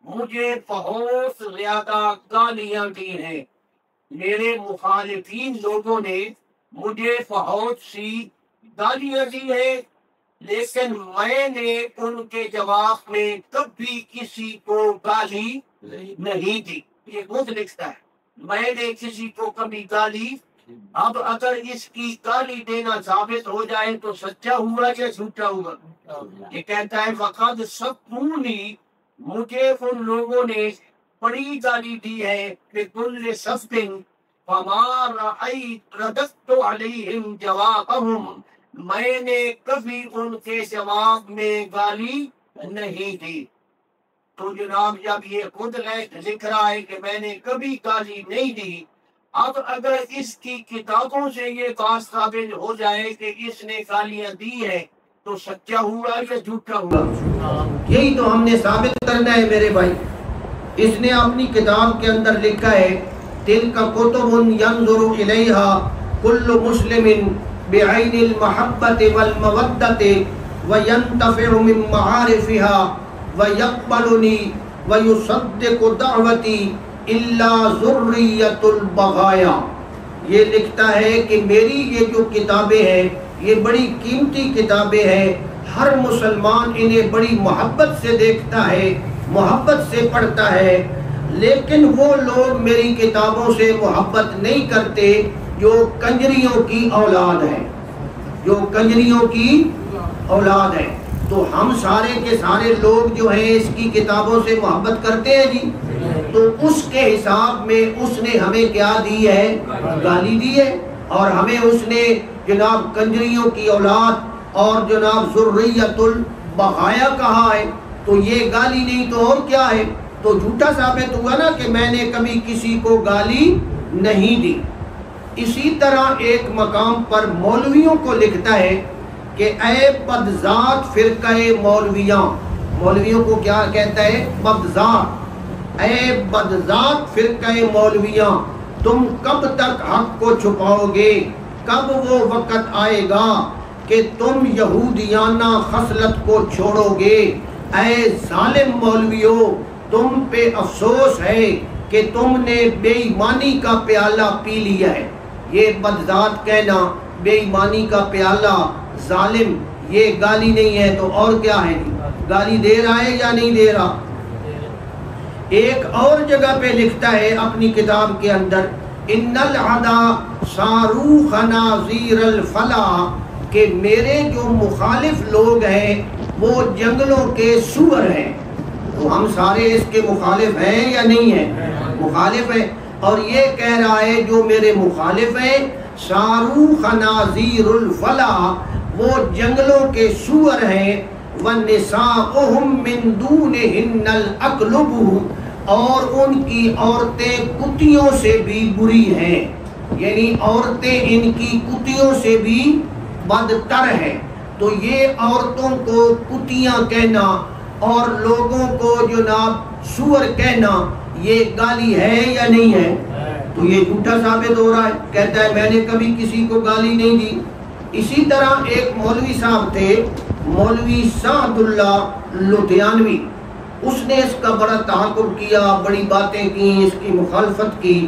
Speaker 2: مجھے بہت زیادہ گالیاں دی ہیں، میرے مخالفین لوگوں نے مجھے بہت سی گالیاں دی ہیں، لیکن میں نے ان کے جواب میں کبھی کسی کو گالی نہیں دی۔ یہ خود لکھتا ہے میں نے کسی کو کبھی گالی۔ اب اگر اس کی گالی دینا ثابت ہو جائے تو سچا ہوا یا جھوٹا ہوا؟ یہ کہتا ہے فقد سبونی، مجھے ان لوگوں نے بڑی گالی دی ہے کہ کل سبتن فما رأیت رددت علیہم جوابہم، میں نے کبھی ان کے جواب میں گالی نہیں دی۔ تو جناب جب یہ خود لکھ رہا ہے کہ میں نے کبھی گالی نہیں دی، اب اگر اس کی کتابوں سے یہ بات ثابت ہو جائے کہ اس نے گالیاں دی ہے تو سچا ہوا یا جھوٹا ہوا؟
Speaker 1: یہی تو ہم نے ثابت کرنا ہے میرے بھائی۔ اس نے اپنی کتاب کے اندر لکھا ہے تلک کتب ینظر الیہا کل مسلم بعین المحبت والمودت وینتفع من معارفها ویقبلنی ویصدق دعوتی الا ذریۃ البغایا۔ یہ لکھتا ہے کہ میری یہ جو کتابیں ہیں یہ بڑی قیمتی کتابیں ہیں، ہر مسلمان انہیں بڑی محبت سے دیکھتا ہے، محبت سے پڑھتا ہے، لیکن وہ لوگ میری کتابوں سے محبت نہیں کرتے جو کنجریوں کی اولاد ہے، جو کنجریوں کی اولاد ہے۔ تو ہم سارے کے سارے لوگ جو ہیں اس کی کتابوں سے محبت کرتے ہیں جی، تو اس کے حساب میں اس نے ہمیں کیا دی ہے؟ گالی دی ہے، اور ہمیں اس نے جناب کنجریوں کی اولاد اور جناب ذریۃ البغایا کہا ہے، تو یہ گالی نہیں تو اور کیا ہے؟ تو جھوٹا ثابت ہوا نا کہ میں نے کبھی کسی کو گالی نہیں دی۔ اسی طرح ایک مقام پر مولویوں کو لکھتا ہے کہ اے بدذات فرقہ مولویاں، مولویوں کو کیا کہتا ہے؟ بدذات، اے بدذات فرقہ مولویاں، تم کب تک حق کو چھپاؤ گے؟ کب وہ وقت آئے گا کہ تم یہودیانہ خصلت کو چھوڑو گے؟ اے ظالم مولویوں، تم پہ افسوس ہے کہ تم نے بے ایمانی کا پیالہ پی لیا ہے۔ یہ بدذات کہنا، بے ایمانی کا پیالہ، ظالم، یہ گالی نہیں ہے تو اور کیا ہے؟ گالی دے رہا ہے یا نہیں دے رہا؟ ایک اور جگہ پہ لکھتا ہے اپنی کتاب کے اندر ان العدا صاروخ ناظیر الفلا، کہ میرے جو مخالف لوگ ہیں وہ جنگلوں کے سور ہیں۔ تو ہم سارے اس کے مخالف ہیں یا نہیں ہیں؟ مخالف ہیں، اور یہ کہہ رہا ہے جو میرے مخالف ہیں صاروخ ناظیر الفلا، وہ جنگلوں کے سور ہیں، وَنِسَاؤُهُم مِّن دُونِهِنَّ الْأَقْلُبُ، اور ان کی عورتیں کتیوں سے بھی بری ہیں، یعنی عورتیں ان کی کتیوں سے بھی بدتر ہیں۔ تو یہ عورتوں کو کتیاں کہنا اور لوگوں کو جناب سور کہنا یہ گالی ہے یا نہیں ہے؟ تو یہ جھوٹا ثابت ہو رہا ہے. کہتا ہے میں نے کبھی کسی کو گالی نہیں دی. اسی طرح ایک مولوی صاحب تھے، مولوی سعد اللہ لدھیانوی، اس نے اس کا بڑا تعاقب کیا، بڑی باتیں کی، اس کی مخالفت کی.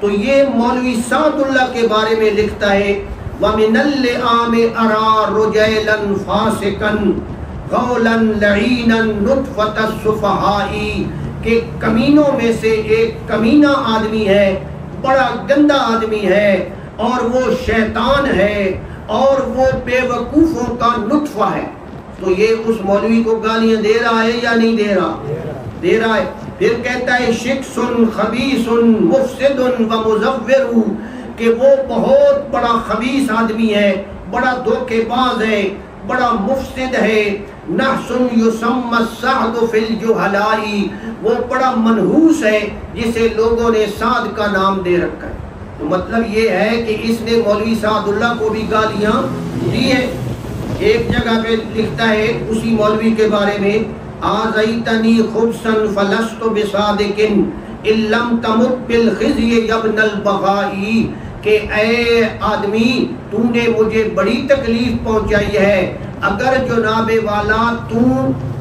Speaker 1: تو یہ مولوی سعد اللہ کے بارے میں لکھتا ہے وَمِنَ اللِّئَامِ أَرَى رُجَيْلًا فَاسِقًا غَوْلًا لَعِينًا نُطْفَةَ السُّفَهَاءِ، کہ کمینوں میں سے ایک کمینہ آدمی ہے، بڑا گندا آدمی ہے، اور وہ شیطان ہے، اور وہ بے وقوفوں کا نطفہ ہے. تو یہ اس مولوی کو گالیاں دے رہا ہے یا نہیں دے رہا؟ دے رہا ہے. پھر کہتا ہے شخص خبیث مفسد ومزور، کہ وہ بہت بڑا خبیث آدمی ہے، بڑا دھوکے باز ہے، بڑا مفسد ہے. نحس یسمى السعد فی الجہلاء، وہ بڑا منحوس ہے جسے لوگوں نے سعد کا نام دے رکھا ہے. تو مطلب یہ ہے کہ اس نے مولوی سعد اللہ کو بھی گالیاں دی ہیں. ایک جگہ پہ لکھتا ہے اسی مولوی کے بارے میں آذیتنی خبثا فلست بصادق ان لم تمت بالخزی یبن البغائی، کہ اے آدمی تو نے مجھے بڑی تکلیف پہنچائی ہے، اگر جناب والا تو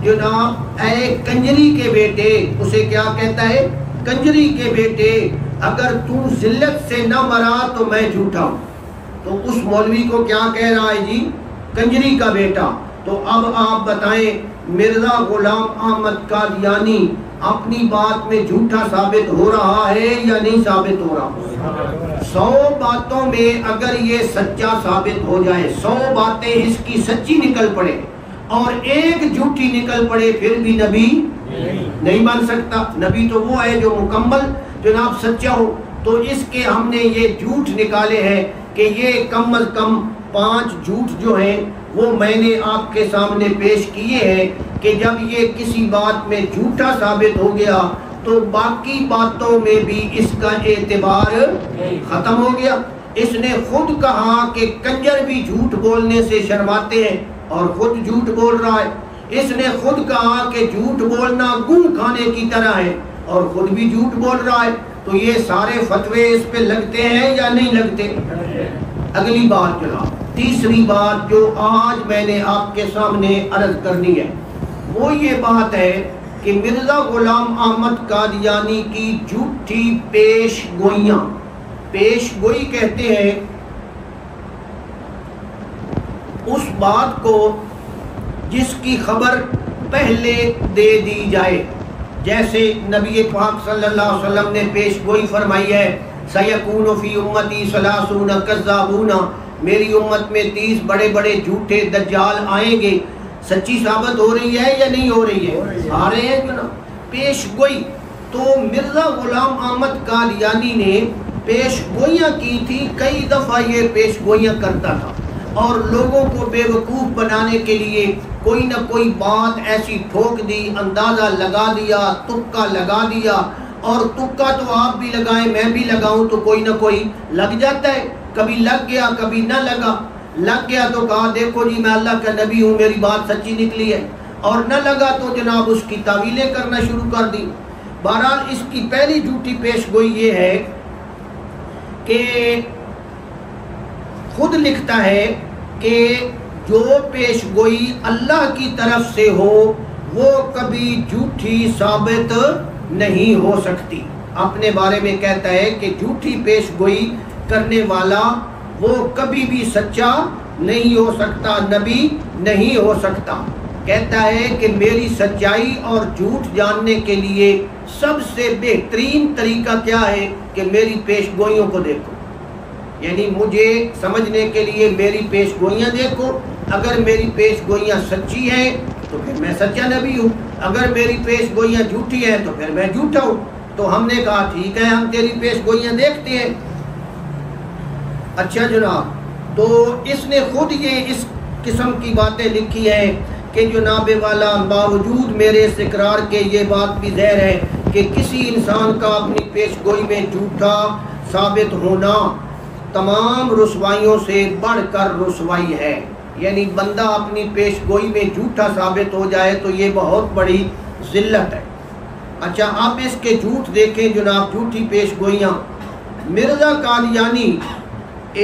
Speaker 1: جناب اے کنجری کے بیٹے، اسے کیا کہتا ہے؟ کنجری کے بیٹے، اگر تو ذلت سے نہ مرا تو میں جھوٹا ہوں. تو اس مولوی کو کیا کہہ رہا ہے جی؟ کنجری کا بیٹا. تو اب آپ بتائیں مرزا غلام احمد قادیانی اپنی بات میں جھوٹا ثابت ہو رہا ہے یا نہیں ثابت ہو رہا؟ 100 باتوں میں اگر یہ سچا ثابت ہو جائے، 100 باتیں اس کی سچی نکل پڑے اور ایک جھوٹی نکل پڑے، پھر بھی نبی نہیں بن سکتا. نبی تو وہ ہے جو مکمل جناب سچا ہو. تو اس کے ہم نے یہ جھوٹ نکالے ہیں کہ یہ کم از کم 5 جھوٹ جو ہیں وہ میں نے آپ کے سامنے پیش کیے ہیں کہ جب یہ کسی بات میں جھوٹا ثابت ہو گیا تو باقی باتوں میں بھی اس کا اعتبار ختم ہو گیا. اس نے خود کہا کہ کنجر بھی جھوٹ بولنے سے شرماتے ہیں اور خود جھوٹ بول رہا ہے. اس نے خود کہا کہ جھوٹ بولنا گوں کھانے کی طرح ہے اور خود بھی جھوٹ بول رہا ہے. تو یہ سارے فتوے اس پہ لگتے ہیں یا نہیں لگتے؟ اگلی بات جناب، تیسری بات جو آج میں نے آپ کے سامنے عرض کرنی ہے وہ یہ بات ہے کہ مرزا غلام احمد قادیانی کی جھوٹی پیش گوئیاں، پیش گوئی کہتے ہیں اس بات کو جس کی خبر پہلے دے دی جائے. جیسے نبی پاک صلی اللہ علیہ وسلم نے پیش گوئی فرمائی ہے سیکون فی امتی 30 کذابون، میری امت میں 30 بڑے بڑے جھوٹے دجال آئیں گے. سچی ثابت ہو رہی ہے یا نہیں ہو رہی ہے؟ آ رہے ہیں جناب پیش گوئی. تو مرزا غلام احمد قادیانی نے پیش گوئیاں کی تھی، کئی دفعہ یہ پیش گوئیاں کرتا تھا اور لوگوں کو بے وقوف بنانے کے لیے کوئی نہ کوئی بات ایسی ٹھوک دی، اندازہ لگا دیا، تکا لگا دیا. اور تکا تو آپ بھی لگائیں میں بھی لگاؤں تو کوئی نہ کوئی لگ جاتا ہے. کبھی لگ گیا کبھی نہ لگا. لگ گیا تو کہا دیکھو جی میں اللہ کا نبی ہوں، میری بات سچی نکلی ہے. اور نہ لگا تو جناب اس کی تعویلیں کرنا شروع کر دی. بہرحال اس کی پہلی جھوٹی پیش گوئی یہ ہے کہ خود لکھتا ہے کہ جو پیش گوئی اللہ کی طرف سے ہو وہ کبھی جھوٹی ثابت نہیں ہو سکتی. اپنے بارے میں کہتا ہے کہ جھوٹی پیش گوئی کرنے والا وہ کبھی بھی سچا نہیں ہو سکتا، نبی نہیں ہو سکتا. کہتا ہے کہ میری سچائی اور جھوٹ جاننے کے لیے سب سے بہترین طریقہ کیا ہے کہ میری پیش گوئیوں کو دیکھو. یعنی مجھے سمجھنے کے لیے میری پیش گوئیاں دیکھو. اگر میری پیش گوئیاں سچی ہیں تو پھر میں سچا نبی ہوں، اگر میری پیش گوئیاں جھوٹی ہیں تو پھر میں جھوٹا ہوں. تو ہم نے کہا ٹھیک ہے ہم تیری پیش گوئیاں دیکھتے ہیں. اچھا جناب، تو اس نے خود یہ اس قسم کی باتیں لکھی ہیں کہ جناب والا باوجود میرے اس اقرار کے یہ بات بھی ظاہر ہے کہ کسی انسان کا اپنی پیش گوئی میں جھوٹا ثابت ہونا تمام رسوائیوں سے بڑھ کر رسوائی ہے. یعنی بندہ اپنی پیش گوئی میں جھوٹا ثابت ہو جائے تو یہ بہت بڑی ذلت ہے۔ اچھا آپ اس کے جھوٹ دیکھیں جناب، جھوٹی پیش گوئیاں۔ مرزا قادیانی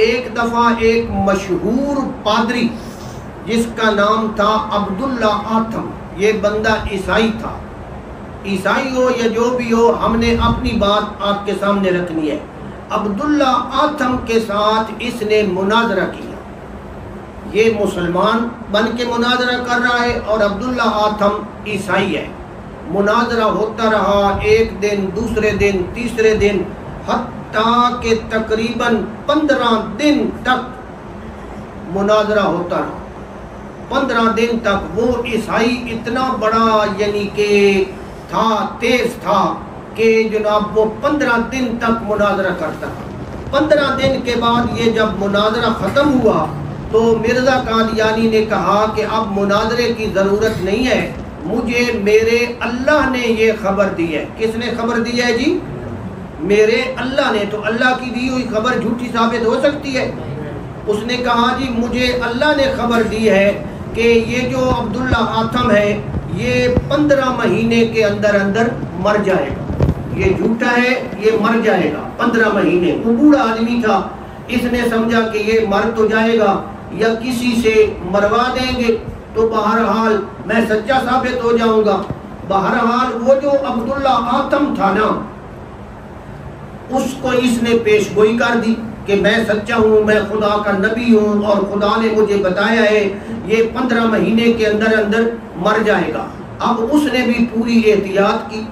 Speaker 1: ایک دفعہ ایک مشہور پادری جس کا نام تھا عبداللہ آتم، یہ بندہ عیسائی تھا، عیسائی ہو یا جو بھی ہو، ہم نے اپنی بات آپ کے سامنے رکھنی ہے۔ عبداللہ آتم کے ساتھ اس نے مناظرہ کیا، یہ مسلمان بن کے مناظرہ کر رہا ہے اور عبداللہ آتم عیسائی ہے۔ مناظرہ ہوتا رہا، ایک دن، دوسرے دن، تیسرے دن، حتیٰ کہ تقریباً 15 دن تک مناظرہ ہوتا رہا۔ 15 دن تک وہ عیسائی اتنا بڑا یعنی کہ تھا، تیز تھا کہ جناب وہ 15 دن تک مناظرہ کرتا تھا۔ 15 دن کے بعد یہ جب مناظرہ ختم ہوا تو مرزا قادیانی نے کہا کہ اب مناظرے کی ضرورت نہیں ہے، مجھے میرے اللہ نے یہ خبر دی ہے۔ کس نے خبر دی ہے جی؟ میرے اللہ نے۔ تو اللہ کی دی ہوئی خبر جھوٹی ثابت ہو سکتی ہے؟ اس نے کہا جی مجھے اللہ نے خبر دی ہے کہ یہ جو عبداللہ آتم ہے یہ 15 مہینے کے اندر اندر مر جائے گا، یہ جھوٹا ہے، یہ مر جائے گا 15 مہینے۔ وہ بوڑھا آدمی تھا، اس نے سمجھا کہ یہ مر تو جائے گا یا کسی سے مروا دیں گے تو بہرحال میں سچا ثابت ہو جاؤں گا۔ بہرحال وہ جو عبداللہ آتم تھا نا، اس کو اس نے پیش گوئی کر دی کہ میں سچا ہوں، میں خدا کا نبی ہوں اور خدا نے مجھے بتایا ہے یہ 15 مہینے کے اندر اندر مر جائے گا۔ اب اس نے بھی پوری احتیاط کی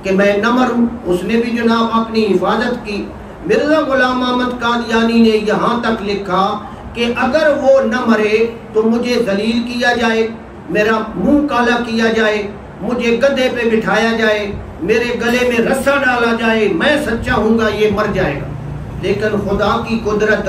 Speaker 1: کہ میں نہ مروں، اس نے بھی جناب اپنی حفاظت کی۔ مرزا غلام احمد قادیانی نے یہاں تک لکھا کہ اگر وہ نہ مرے تو مجھے ذلیل کیا جائے، میرا منہ کالا کیا جائے، مجھے گدھے پہ بٹھایا جائے، میرے گلے میں رسا ڈالا جائے، میں سچا ہوں گا یہ مر جائے گا۔ لیکن خدا کی قدرت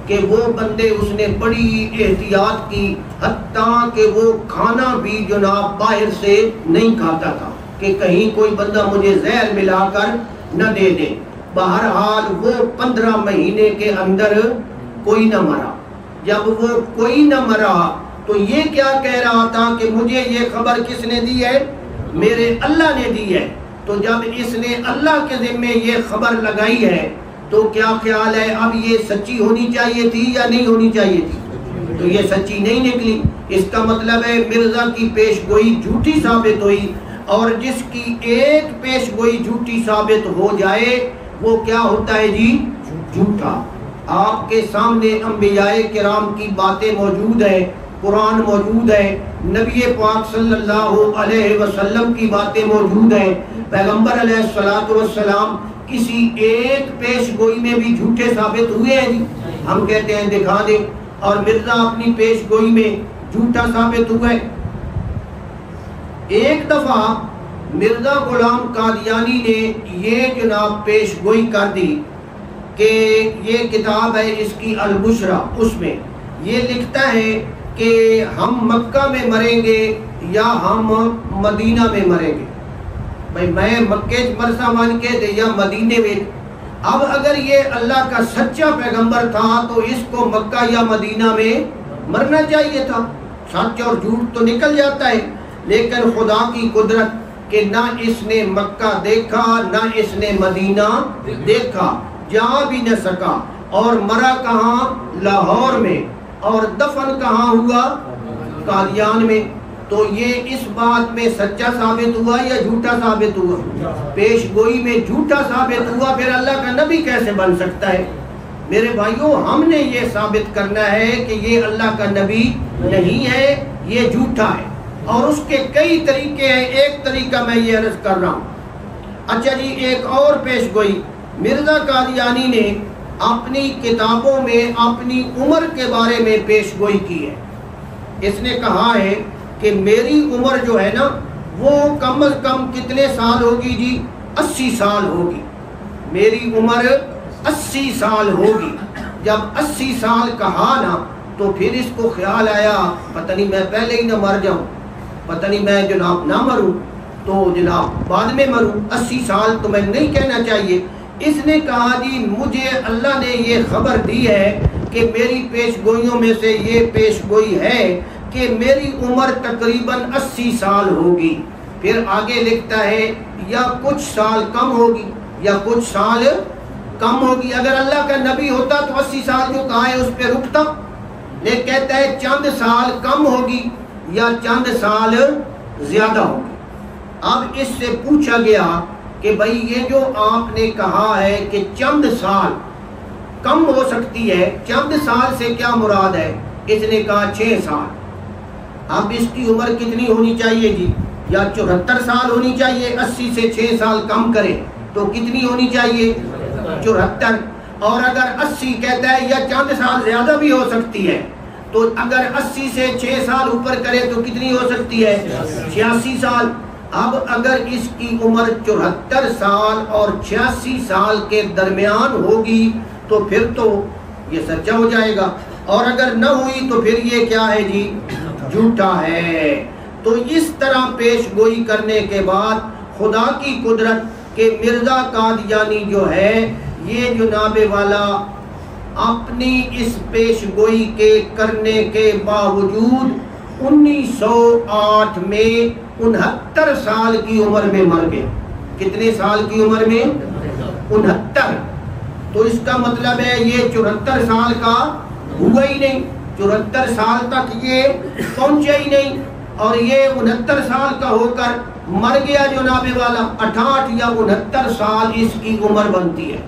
Speaker 1: کہ وہ بندے اس نے بڑی احتیاط کی، حتیٰ کہ وہ کھانا بھی جناب باہر سے نہیں کھاتا تھا کہ کہیں کوئی بندہ مجھے زہر ملا کر نہ دے دے۔ بہرحال وہ 15 مہینے کے اندر کوئی نہ مرا۔ جب وہ کوئی نہ مرا تو یہ کیا کہہ رہا تھا کہ مجھے یہ خبر کس نے دی ہے؟ میرے اللہ نے دی ہے۔ تو جب اس نے اللہ کے ذمے یہ خبر لگائی ہے تو کیا خیال ہے اب یہ سچی ہونی چاہیے تھی یا نہیں ہونی چاہیے تھی؟ تو یہ سچی نہیں نکلی۔ اس کا مطلب ہے مرزا کی پیش گوئی جھوٹی ثابت ہوئی، اور جس کی ایک پیش گوئی جھوٹی ثابت ہو جائے وہ کیا ہوتا ہے جی؟ جھوٹا۔ آپ کے سامنے انبیاء کرام کی باتیں موجود ہیں، قرآن موجود ہے، نبی پاک صلی اللہ علیہ وسلم کی باتیں موجود ہیں۔ پیغمبر علیہ السلام کسی ایک پیش گوئی میں بھی جھوٹے ثابت ہوئے ہیں جی؟ ہم کہتے ہیں دکھا دیں، اور مرزا اپنی پیش گوئی میں جھوٹا ثابت ہوا ہے۔ ایک دفعہ مرزا غلام قادیانی نے یہ جناب پیش گوئی کر دی کہ یہ کتاب ہے اس کی البشرا، اس میں یہ لکھتا ہے کہ ہم مکہ میں مریں گے یا ہم مدینہ میں مریں گے۔ بھائی میں مکہ مرسا مان کے یا مدینے میں، اب اگر یہ اللہ کا سچا پیغمبر تھا تو اس کو مکہ یا مدینہ میں مرنا چاہیے تھا، سچ اور جھوٹ تو نکل جاتا ہے۔ لیکن خدا کی قدرت کہ نہ اس نے مکہ دیکھا نہ اس نے مدینہ دیکھا، جا بھی نہ سکا، اور مرا کہاں؟ لاہور میں، اور دفن کہاں ہوا؟ قادیان میں۔ تو یہ اس بات میں سچا ثابت ہوا یا جھوٹا ثابت ہوا؟ پیش گوئی میں جھوٹا ثابت ہوا، پھر اللہ کا نبی کیسے بن سکتا ہے؟ میرے بھائیوں ہم نے یہ ثابت کرنا ہے کہ یہ اللہ کا نبی نہیں ہے، یہ جھوٹا ہے، اور اس کے کئی طریقے ہیں، ایک طریقہ میں یہ عرض کر رہا ہوں۔ اچھا جی ایک اور پیش گوئی مرزا قادیانی نے اپنی کتابوں میں اپنی عمر کے بارے میں پیش گوئی کی ہے۔ اس نے کہا ہے کہ میری عمر جو ہے نا وہ کم از کم کتنے سال ہوگی جی؟ 80 سال ہوگی، میری عمر 80 سال ہوگی۔ جب 80 سال کہا نا تو پھر اس کو خیال آیا پتہ نہیں میں پہلے ہی نہ مر جاؤں، پتہ نہیں میں جناب نہ مروں تو جناب بعد میں مروں، 80 سال تو میں نہیں کہنا چاہیے۔ اس نے کہا جی مجھے اللہ نے یہ خبر دی ہے کہ میری پیش گوئیوں میں سے یہ پیش گوئی ہے کہ میری عمر تقریباً 80 سال ہوگی. پھر آگے لکھتا ہے یا کچھ سال کم ہوگی، یا کچھ سال کم ہوگی. اگر اللہ کا نبی ہوتا تو 80 سال جو کہا ہے اس پہ رکتا، لیکن کہتا ہے چند سال کم ہوگی یا چند سال زیادہ ہوگی. اب اس سے پوچھا گیا کہ بھائی یہ جو آپ نے کہا ہے کہ چند سال کم ہو سکتی ہے، چند سال سے کیا مراد ہے؟ اس نے کہا 6 سال. اب اس کی عمر کتنی ہونی چاہیے جی؟ یا 74 سال ہونی چاہیے. 80 سے 6 سال کم کرے تو کتنی ہونی چاہیے؟ 74. اور اگر 80 کہتا ہے یا چند سال زیادہ بھی ہو سکتی ہے، تو اگر 80 سے 6 سال اوپر کرے تو کتنی ہو سکتی ہے؟ 86 سال. اب اگر اس کی عمر 74 سال اور 86 سال کے درمیان ہوگی تو پھر تو یہ سچا ہو جائے گا، اور اگر نہ ہوئی تو پھر یہ کیا ہے جی؟ جھوٹا ہے. تو اس طرح پیش گوئی کرنے کے بعد خدا کی قدرت کہ مرزا قادیانی جو ہے یہ جناب والا اپنی اس پیش گوئی کے کرنے کے باوجود 1908 میں 69 سال کی عمر میں مر گئے. کتنے سال کی عمر میں؟ 69. تو اس کا مطلب ہے یہ 74 سال کا ہوا ہی نہیں، 74 سال تک یہ پہنچا ہی نہیں، اور یہ 69 سال کا ہو کر مر گیا جناب والا. 68 یا 69 سال اس کی عمر بنتی ہے.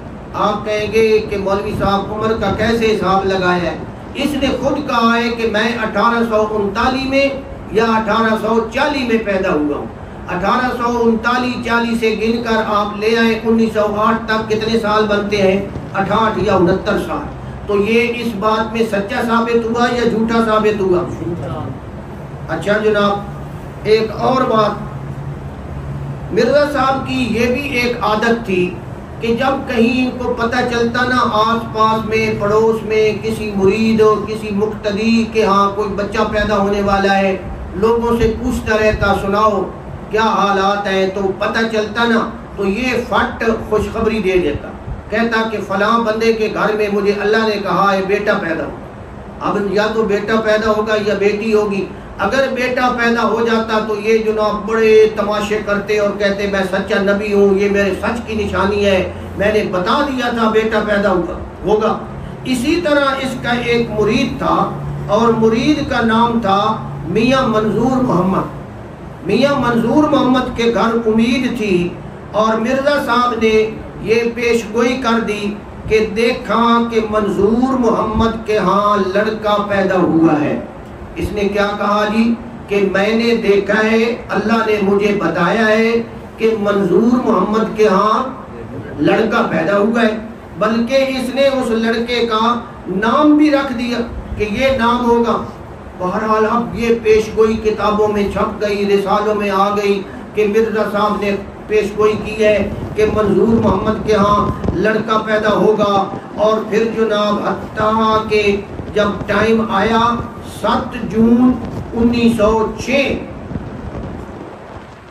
Speaker 1: آپ کہیں گے کہ مولوی صاحب عمر کا کیسے حساب لگایا ہے؟ اس نے خود کہا ہے کہ میں 1839 میں یا 1840 میں پیدا ہوا ہوں. 1839-40 سے گن کر آپ لے آئیں 1908 تک کتنے سال بنتے ہیں؟ 68 یا 69 سال. تو یہ اس بات میں سچا ثابت ہوا یا جھوٹا ثابت ہوا؟ اچھا جناب، ایک اور بات، مرزا صاحب کی یہ بھی ایک عادت تھی کہ جب کہیں ان کو پتہ چلتا نا آس پاس میں پڑوس میں کسی مرید اور کسی مقتدی کے ہاں کوئی بچہ پیدا ہونے والا ہے، لوگوں سے پوچھتا رہتا سناؤ کیا حالات ہیں، تو پتہ چلتا نا تو یہ فٹ خوشخبری دے دیتا، کہتا کہ فلاں بندے کے گھر میں مجھے اللہ نے کہا ہے بیٹا پیدا ہو. اب یا تو بیٹا پیدا ہوگا یا بیٹی ہوگی. اگر بیٹا پیدا ہو جاتا تو یہ جناب بڑے تماشے کرتے اور کہتے میں سچا نبی ہوں، یہ میرے سچ کی نشانی ہے، میں نے بتا دیا تھا بیٹا پیدا ہوگا. اسی طرح اس کا ایک مرید تھا اور مرید کا نام تھا میاں منظور محمد. میاں منظور محمد کے گھر امید تھی اور مرزا صاحب نے یہ پیش گوئی کر دی کہ دیکھا کہ منظور محمد کے ہاں لڑکا پیدا ہوا ہے. اس نے کیا کہا جی کہ میں نے دیکھا ہے، اللہ نے مجھے بتایا ہے کہ منظور محمد کے ہاں لڑکا پیدا ہوا ہے. بلکہ اس نے اس لڑکے کا نام بھی رکھ دیا کہ یہ نام ہوگا. بہرحال اب یہ پیش گوئی کتابوں میں چھپ گئی، رسالوں میں آ گئی کہ مرزا صاحب نے پیش گوئی کی ہے کہ منظور محمد کے ہاں لڑکا پیدا ہوگا. اور پھر جناب حتیٰ کہ جب ٹائم آیا 7 جون 1906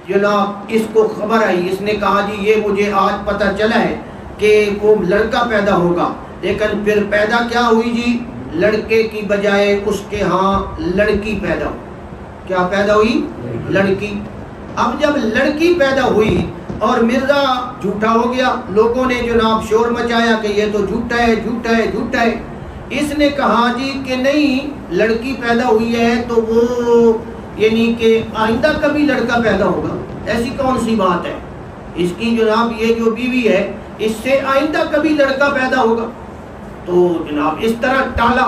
Speaker 1: جناب اس کو خبر آئی، اس نے کہا جی یہ مجھے آج پتہ چلا ہے کہ وہ لڑکا پیدا ہوگا. لیکن پھر پیدا کیا ہوئی جی؟ لڑکے کی بجائے اس کے ہاں لڑکی پیدا ہوئی. کیا پیدا ہوئی؟ لڑکی. اب جب لڑکی پیدا ہوئی اور مرزا جھوٹا ہو گیا، لوگوں نے جناب شور مچایا کہ یہ تو جھوٹا ہے جھوٹا ہے جھوٹا ہے. اس نے کہا جی کہ نہیں، لڑکی پیدا ہوئی ہے تو وہ یعنی کہ آئندہ کبھی لڑکا پیدا ہوگا، ایسی کون سی بات ہے؟ اس کی جناب یہ جو بیوی ہے اس سے آئندہ کبھی لڑکا پیدا ہوگا. تو جناب اس طرح ٹالا،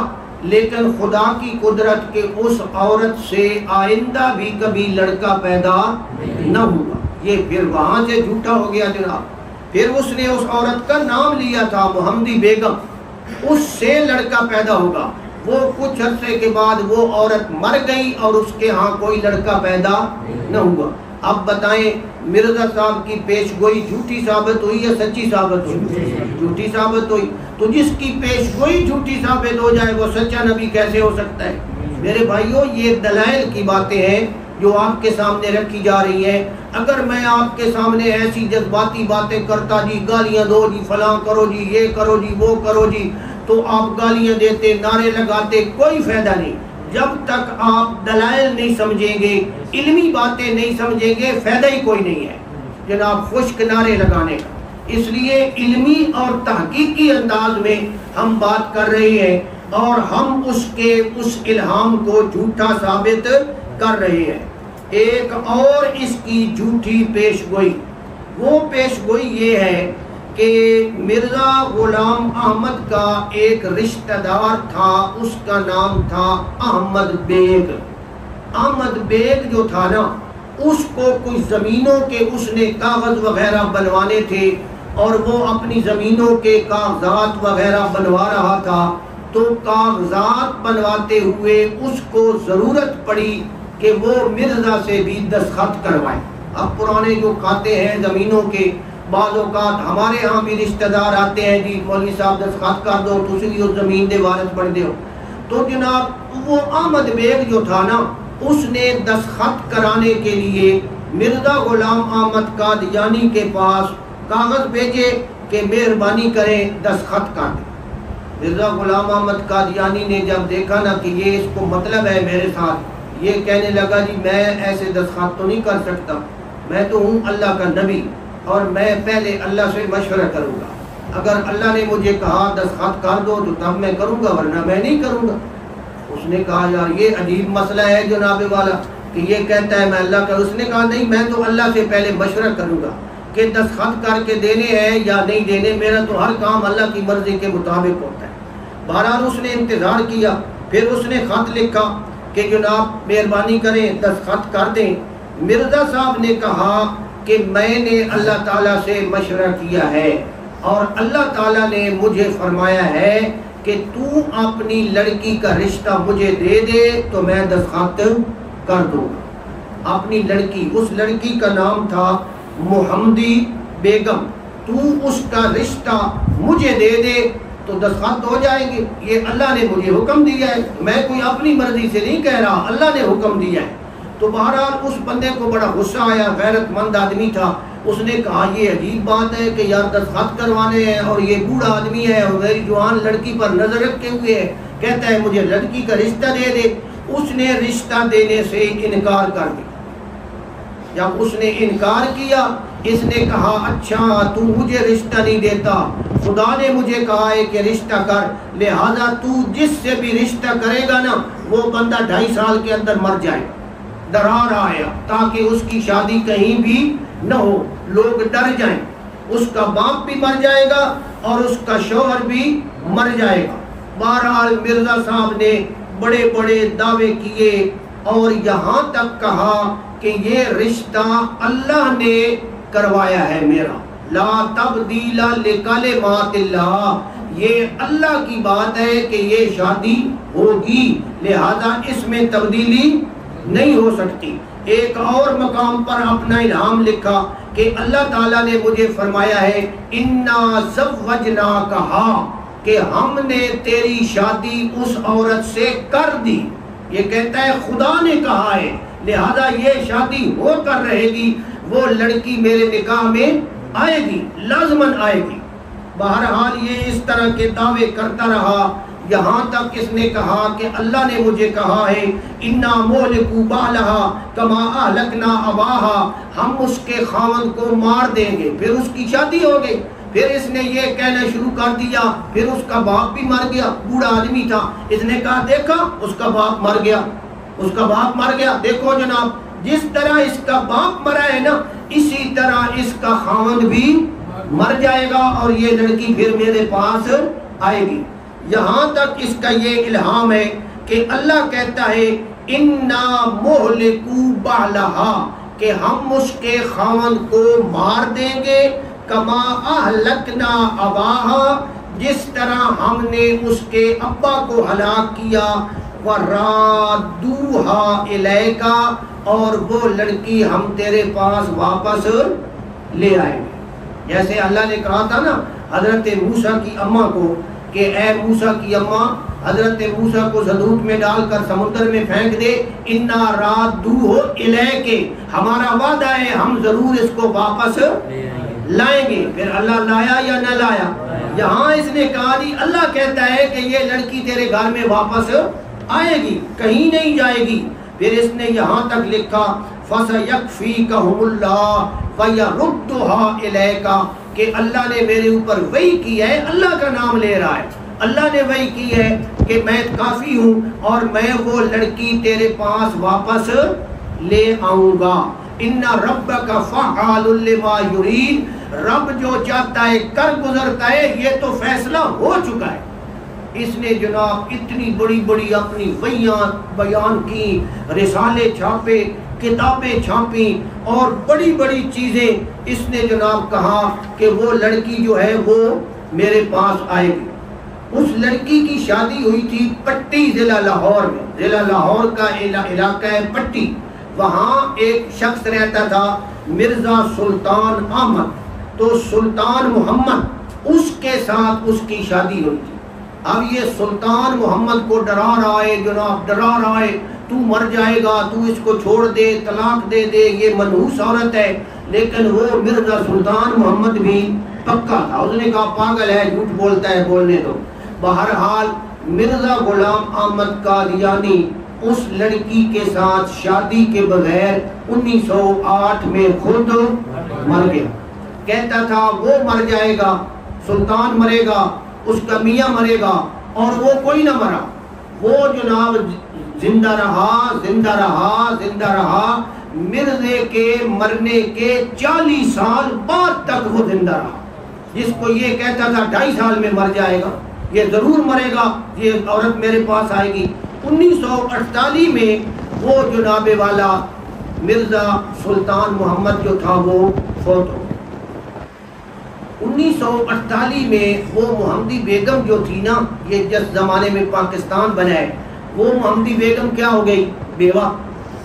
Speaker 1: لیکن خدا کی قدرت کے اس عورت سے آئندہ بھی کبھی لڑکا پیدا نہ ہوگا. یہ پھر وہاں سے جھوٹا ہو گیا جناب. پھر اس نے اس عورت کا نام لیا تھا محمدی بیگم، اس سے لڑکا پیدا ہوگا. وہ کچھ عرصے کے بعد وہ عورت مر گئی اور اس کے ہاں کوئی لڑکا پیدا نہ ہوا. اب بتائیں مرزا صاحب کی پیش گوئی جھوٹی ثابت ہوئی یا سچی ثابت ہوئی؟ جھوٹی ثابت ہوئی. تو جس کی پیش گوئی جھوٹی ثابت ہو جائے وہ سچا نبی کیسے ہو سکتا ہے؟ میرے بھائیوں یہ دلائل کی باتیں ہیں جو آپ کے سامنے رکھی جا رہی ہیں. اگر میں آپ کے سامنے ایسی جذباتی باتیں کرتا جی گالیاں دو جی فلاں کرو جی یہ کرو جی وہ کرو جی، تو آپ گالیاں دیتے، نعرے لگاتے، کوئی فائدہ نہیں۔ جب تک آپ دلائل نہیں سمجھیں گے، علمی باتیں نہیں سمجھیں گے، فائدہ ہی کوئی نہیں ہے جناب خشک نعرے لگانے کا۔ اس لیے علمی اور تحقیقی انداز میں ہم بات کر رہے ہیں، اور ہم اس الہام کو جھوٹا ثابت کر رہے ہیں۔ ایک اور اس کی جھوٹی پیش گوئی، وہ پیش گوئی یہ ہے کہ مرزا غلام احمد کا ایک رشتہ دار تھا، اس کا نام تھا احمد بیگ۔ احمد بیگ جو تھا نا، اس کو کچھ زمینوں کے اس نے کاغذ وغیرہ بنوانے تھے، اور وہ اپنی زمینوں کے کاغذات وغیرہ بنوا رہا تھا۔ تو کاغذات بنواتے ہوئے اس کو ضرورت پڑی کہ وہ مرزا سے بھی دستخط کروائے۔ اب پرانے جو کھاتے ہیں زمینوں کے، بعض اوقات ہمارے ہاں بھی رشتہ دار آتے ہیں، جی مولوی صاحب دستخط کر دو، تسی بھی اس زمین دے وارث بن دیو۔ تو جناب وہ احمد بیگ جو تھا نا، اس نے دستخط کرانے کے لیے مرزا غلام احمد قادیانی کے پاس کاغذ بھیجے کہ مہربانی کریں دستخط کر دیں۔ مرزا غلام احمد قادیانی نے جب دیکھا نا کہ یہ اس کو مطلب ہے میرے ساتھ، یہ کہنے لگا جی میں ایسے دستخط تو نہیں کر سکتا، میں تو ہوں اللہ کا نبی، اور میں پہلے اللہ سے مشورہ کروں گا، اگر اللہ نے مجھے کہا دستخط کر دو تو تب میں کروں گا، ورنہ میں نہیں کروں گا۔ اس نے کہا یار یہ عجیب مسئلہ ہے جناب والا کہ یہ کہتا ہے میں اللہ کا۔ اس نے کہا نہیں، میں تو اللہ سے پہلے مشورہ کروں گا کہ دستخط کر کے دینے ہیں یا نہیں دینے، میرا تو ہر کام اللہ کی مرضی کے مطابق ہوتا ہے۔ بہرحال اس نے انتظار کیا، پھر اس نے خط لکھا کہ جناب مہربانی کریں دستخط کر دیں۔ مرزا صاحب نے کہا کہ میں نے اللہ تعالیٰ سے مشورہ کیا ہے، اور اللہ تعالیٰ نے مجھے فرمایا ہے کہ تو اپنی لڑکی کا رشتہ مجھے دے دے تو میں دستخط کر دوں گا۔ اپنی لڑکی، اس لڑکی کا نام تھا محمدی بیگم، تو اس کا رشتہ مجھے دے دے تو دستخط ہو جائیں گے۔ یہ اللہ نے مجھے حکم دیا ہے، میں کوئی اپنی مرضی سے نہیں کہہ رہا، اللہ نے حکم دیا ہے۔ تو بہرحال اس بندے کو بڑا غصہ آیا، غیرت مند آدمی تھا، اس نے کہا یہ عجیب بات ہے کہ یار دستخط کروانے ہیں اور یہ بوڑھا آدمی ہے اور میری جوان لڑکی پر نظر رکھے ہوئے ہے، کہتا ہے مجھے لڑکی کا رشتہ دے دے۔ اس نے رشتہ دینے سے انکار کر دیا۔ جب اس نے انکار کیا، اس نے کہا اچھا تو مجھے رشتہ نہیں دیتا، خدا نے مجھے کہا ہے کہ رشتہ کر، لہذا تو جس سے بھی رشتہ کرے گا نا وہ بندہ 2.5 سال کے اندر مر جائے۔ ڈرا رہا ہے تاکہ اس کی شادی کہیں بھی نہ ہو، لوگ ڈر جائیں۔ اس کا باپ بھی مر جائے گا اور اس کا شوہر بھی مر جائے گا۔ بہرحال مرزا صاحب نے بڑے بڑے دعوے کیے اور یہاں تک کہا کہ یہ رشتہ اللہ نے کروایا ہے میرا، لا تبدیل لکلمات اللہ، یہ اللہ کی بات ہے کہ یہ شادی ہوگی، لہذا اس میں تبدیلی نہیں ہو سکتی۔ ایک اور مقام پر اپنا الہام لکھا کہ اللہ تعالیٰ نے مجھے فرمایا ہے اِنَّا زَوَّجْنَاكَهَا، کہ ہم نے تیری شادی اس عورت سے کر دی۔ یہ کہتا ہے خدا نے کہا ہے، لہذا یہ شادی ہو کر رہے گی، وہ لڑکی میرے نکاح میں آئے گی، لازماً آئے گی۔ بہرحال یہ اس طرح کے دعوے کرتا رہا، یہاں تک اس نے کہا کہ اللہ نے مجھے کہا ہے اِنَّا مُهْلِكُو بَعْلَهَا كَمَا أَهْلَكْنَا أَبَاهَا، ہم اس کے خاوند کو مار دیں گے۔ پھر اس کی شادی ہو گئی، پھر اس نے یہ کہنا شروع کر دیا، پھر اس کا باپ بھی مر گیا، بوڑھا آدمی تھا۔ اس نے کہا دیکھا اس کا باپ مر گیا، اس کا باپ مر گیا، دیکھو جناب جس طرح اس کا باپ مرا ہے نا، اسی طرح اس کا خاوند بھی مر جائے گا اور یہ لڑکی پھر میرے پاس آئے گی۔ یہاں تک اس کا یہ الہام ہے کہ اللہ کہتا ہے اِنَّا مُهْلِكُو بَعْلَهَا، کہ ہم اس کے خاوند کو مار دیں گے، کما اہلکنا اباہا، جس طرح ہم نے اس کے ابا کو ہلاک کیا، وَرَادُّوهَا إِلَيْكَ، اور وہ لڑکی ہم تیرے پاس واپس لے آئیں گے۔ جیسے اللہ نے کہا تھا نا حضرت موسیٰ کی اماں کو کہ اے موسیٰ کی اماں، حضرت موسیٰ کو زدوت میں ڈال کر سمندر میں پھینک دے، اِنَّا رَادُّوهُ إِلَيْكَ، ہمارا وعدہ ہے ہم ضرور اس کو واپس لائیں گے. پھر اللہ لایا یا نہ لایا؟ یہاں اس نے کہا جی اللہ کہتا ہے کہ یہ لڑکی تیرے گھر میں واپس آئے گی، کہیں نہیں جائے گی. پھر اس نے یہاں تک لکھا فَسَيَكْفِيكَهُمُ اللَّهُ وَيَرُدُّهَا إِلَيْكَ کہ اللہ نے میرے اوپر وحی کی ہے، اللہ کا نام لے رہا ہے، اللہ نے وحی کی ہے کہ میں کافی ہوں اور میں وہ لڑکی تیرے پاس واپس لے آؤں گا. ان ربک فعال لما یرید، رب جو چاہتا ہے کر گزرتا ہے، یہ تو فیصلہ ہو چکا ہے. اس نے جناب اتنی بڑی بڑی اپنی وحیاں بیان کی، رسالے چھاپے، کتابیں چھاپی اور بڑی بڑی چیزیں. اس نے جناب کہا کہ وہ لڑکی جو ہے وہ میرے پاس آئے گی. اس لڑکی کی شادی ہوئی تھی پٹی ضلع لاہور میں. ضلع لاہور کا علاقہ ہے پٹی، وہاں ایک شخص رہتا تھا مرزا سلطان احمد. تو سلطان محمد اس کے ساتھ اس کی شادی ہوئی تھی. اب یہ سلطان محمد کو ڈرا رہا ہے جناب، ڈرا رہا ہے تو مر جائے گا، تو اس کو چھوڑ دے، طلاق دے دے، یہ منحوس عورت ہے. لیکن وہ مرزا سلطان محمد بھی پکا تھا، اس نے کہا پاگل ہے، جھوٹ بولتا ہے، بولنے دو. بہرحال مرزا غلام احمد قادیانی اس لڑکی کے ساتھ شادی کے بغیر 1908 میں خود مر گیا. کہتا تھا وہ مر جائے گا، سلطان مرے گا، اس کا میاں مرے گا، اور وہ کوئی نہ مرا. وہ جناب زندہ رہا زندہ رہا زندہ رہا. مرزے کے مرنے کے 40 سال بعد تک وہ زندہ رہا. جس کو یہ کہتا تھا 2.5 سال میں مر جائے گا، یہ ضرور مرے گا، یہ عورت میرے پاس آئے گی. 1948 میں وہ جناب والا مرزا سلطان محمد جو تھا وہ فوت ہو. 1948 میں وہ محمدی بیگم جو تھی نا، یہ جس زمانے میں پاکستان بنا ہے، وہ محمدی بیگم کیا ہو گئی؟ بیوہ.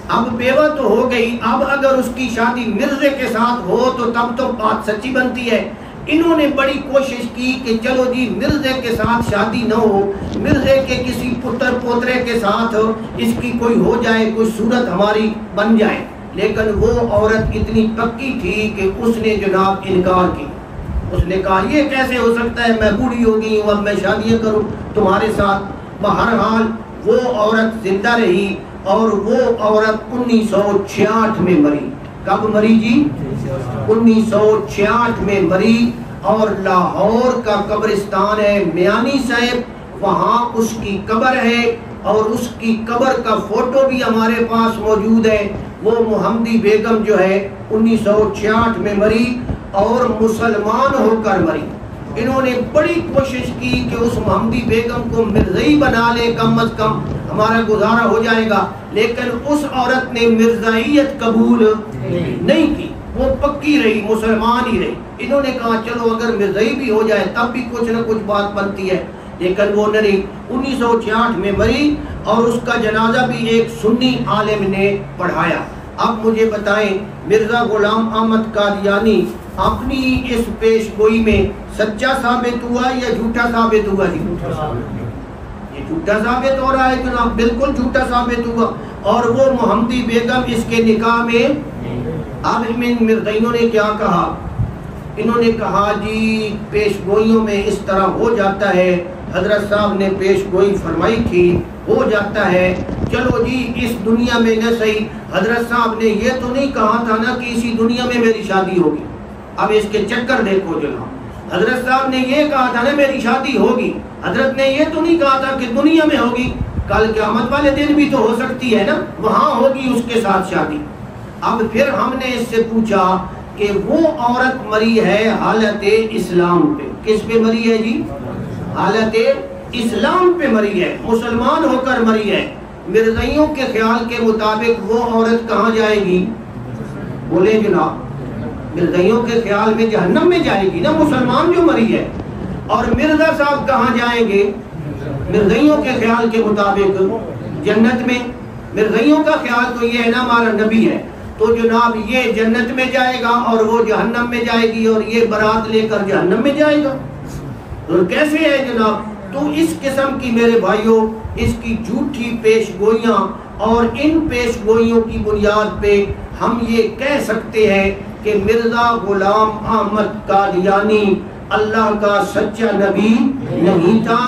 Speaker 1: اب بیوہ تو ہو گئی، اب اگر اس کی شادی مرزے کے ساتھ ہو تو تب تو بات سچی بنتی ہے. انہوں نے بڑی کوشش کی کہ چلو جی مرزے کے ساتھ شادی نہ ہو، مرزے کے کسی پتر پوترے کے ساتھ اس کی کوئی ہو جائے، کوئی صورت ہماری بن جائے. لیکن وہ عورت اتنی پکی تھی کہ اس نے جناب انکار کی. اس نے کہا یہ کیسے ہو سکتا ہے، میں بوڑھی ہو گئی ہوں، اب میں شادیاں کروں تمہارے ساتھ. بہرحال وہ عورت زندہ رہی اور وہ عورت 1966 میں مری. کب مری جی؟ 1966 میں مری. اور لاہور کا قبرستان ہے میانی صاحب، وہاں اس کی قبر ہے اور اس کی قبر کا فوٹو بھی ہمارے پاس موجود ہے. وہ محمدی بیگم جو ہے 1966 میں مری اور مسلمان ہو کر مری. انہوں نے بڑی کوشش کی کہ اس محمدی بیگم کو مرزائی بنا لے، کم از کم ہمارا گزارا ہو جائے گا. لیکن اس عورت نے مرزائیت قبول نہیں کی، وہ پکی رہی، مسلمان ہی رہی. انہوں نے کہا چلو اگر مرزائی بھی ہو جائے تب بھی کچھ نہ کچھ بات بنتی ہے. لیکن وہ نہ رہی. 1966 میں مری اور اس کا جنازہ بھی ایک سنی عالم نے پڑھایا. اب مجھے بتائیں مرزا غلام احمد قادیانی اپنی اس پیش گوئی میں سچا ثابت ہوا یا جھوٹا ثابت ہوا جی؟ یہ جھوٹا ثابت ہو رہا ہے جناب، بالکل جھوٹا ثابت ہوا. اور وہ محمدی بیگم اس کے نکاح میں. اب ان مرزائیوں نے کیا کہا؟ انہوں نے کہا جی پیش گوئیوں میں اس طرح ہو جاتا ہے، حضرت صاحب نے پیش گوئی فرمائی تھی، ہو جاتا ہے. چلو جی اس دنیا میں نہ صحیح، حضرت صاحب نے یہ تو نہیں کہا تھا نا کہ اسی دنیا میں میری شادی ہوگی. اب اس کے چکر دیکھو جناب، حضرت صاحب نے یہ کہا تھا نا میری شادی ہوگی، حضرت نے یہ تو نہیں کہا تھا کہ دنیا میں ہوگی، کل قیامت والے دن بھی تو ہو سکتی ہے نا، وہاں ہوگی اس کے ساتھ شادی. اب پھر ہم نے اس سے پوچھا کہ وہ عورت مری ہے حالت اسلام پہ. کس پہ مری ہے جی؟ حالت اسلام پہ مری ہے، مسلمان ہو کر مری ہے. مرزائیوں کے خیال کے مطابق وہ عورت کہاں جائے گی؟ بولے جناب، مرزائیوں کے خیال میں جہنم میں جائے گی نا، مسلمان جو مری ہے. اور مرزا صاحب کہاں جائیں گے؟ مرزائیوں کے خیال کے مطابق جنت میں. مرزائیوں کا خیال تو یہ ہے نا ہمارا نبی ہے، تو جناب یہ جنت میں جائے گا اور وہ جہنم میں جائے گی اور یہ برات لے کر جہنم میں جائے گا. تو کیسے ہے جناب؟ تو اس قسم کی میرے بھائیوں اس کی جھوٹی پیش گوئیاں، اور ان پیش گوئیوں کی بنیاد پہ ہم یہ کہہ سکتے ہیں کہ مرزا غلام احمد قادیانی اللہ کا سچا نبی نہیں تھا،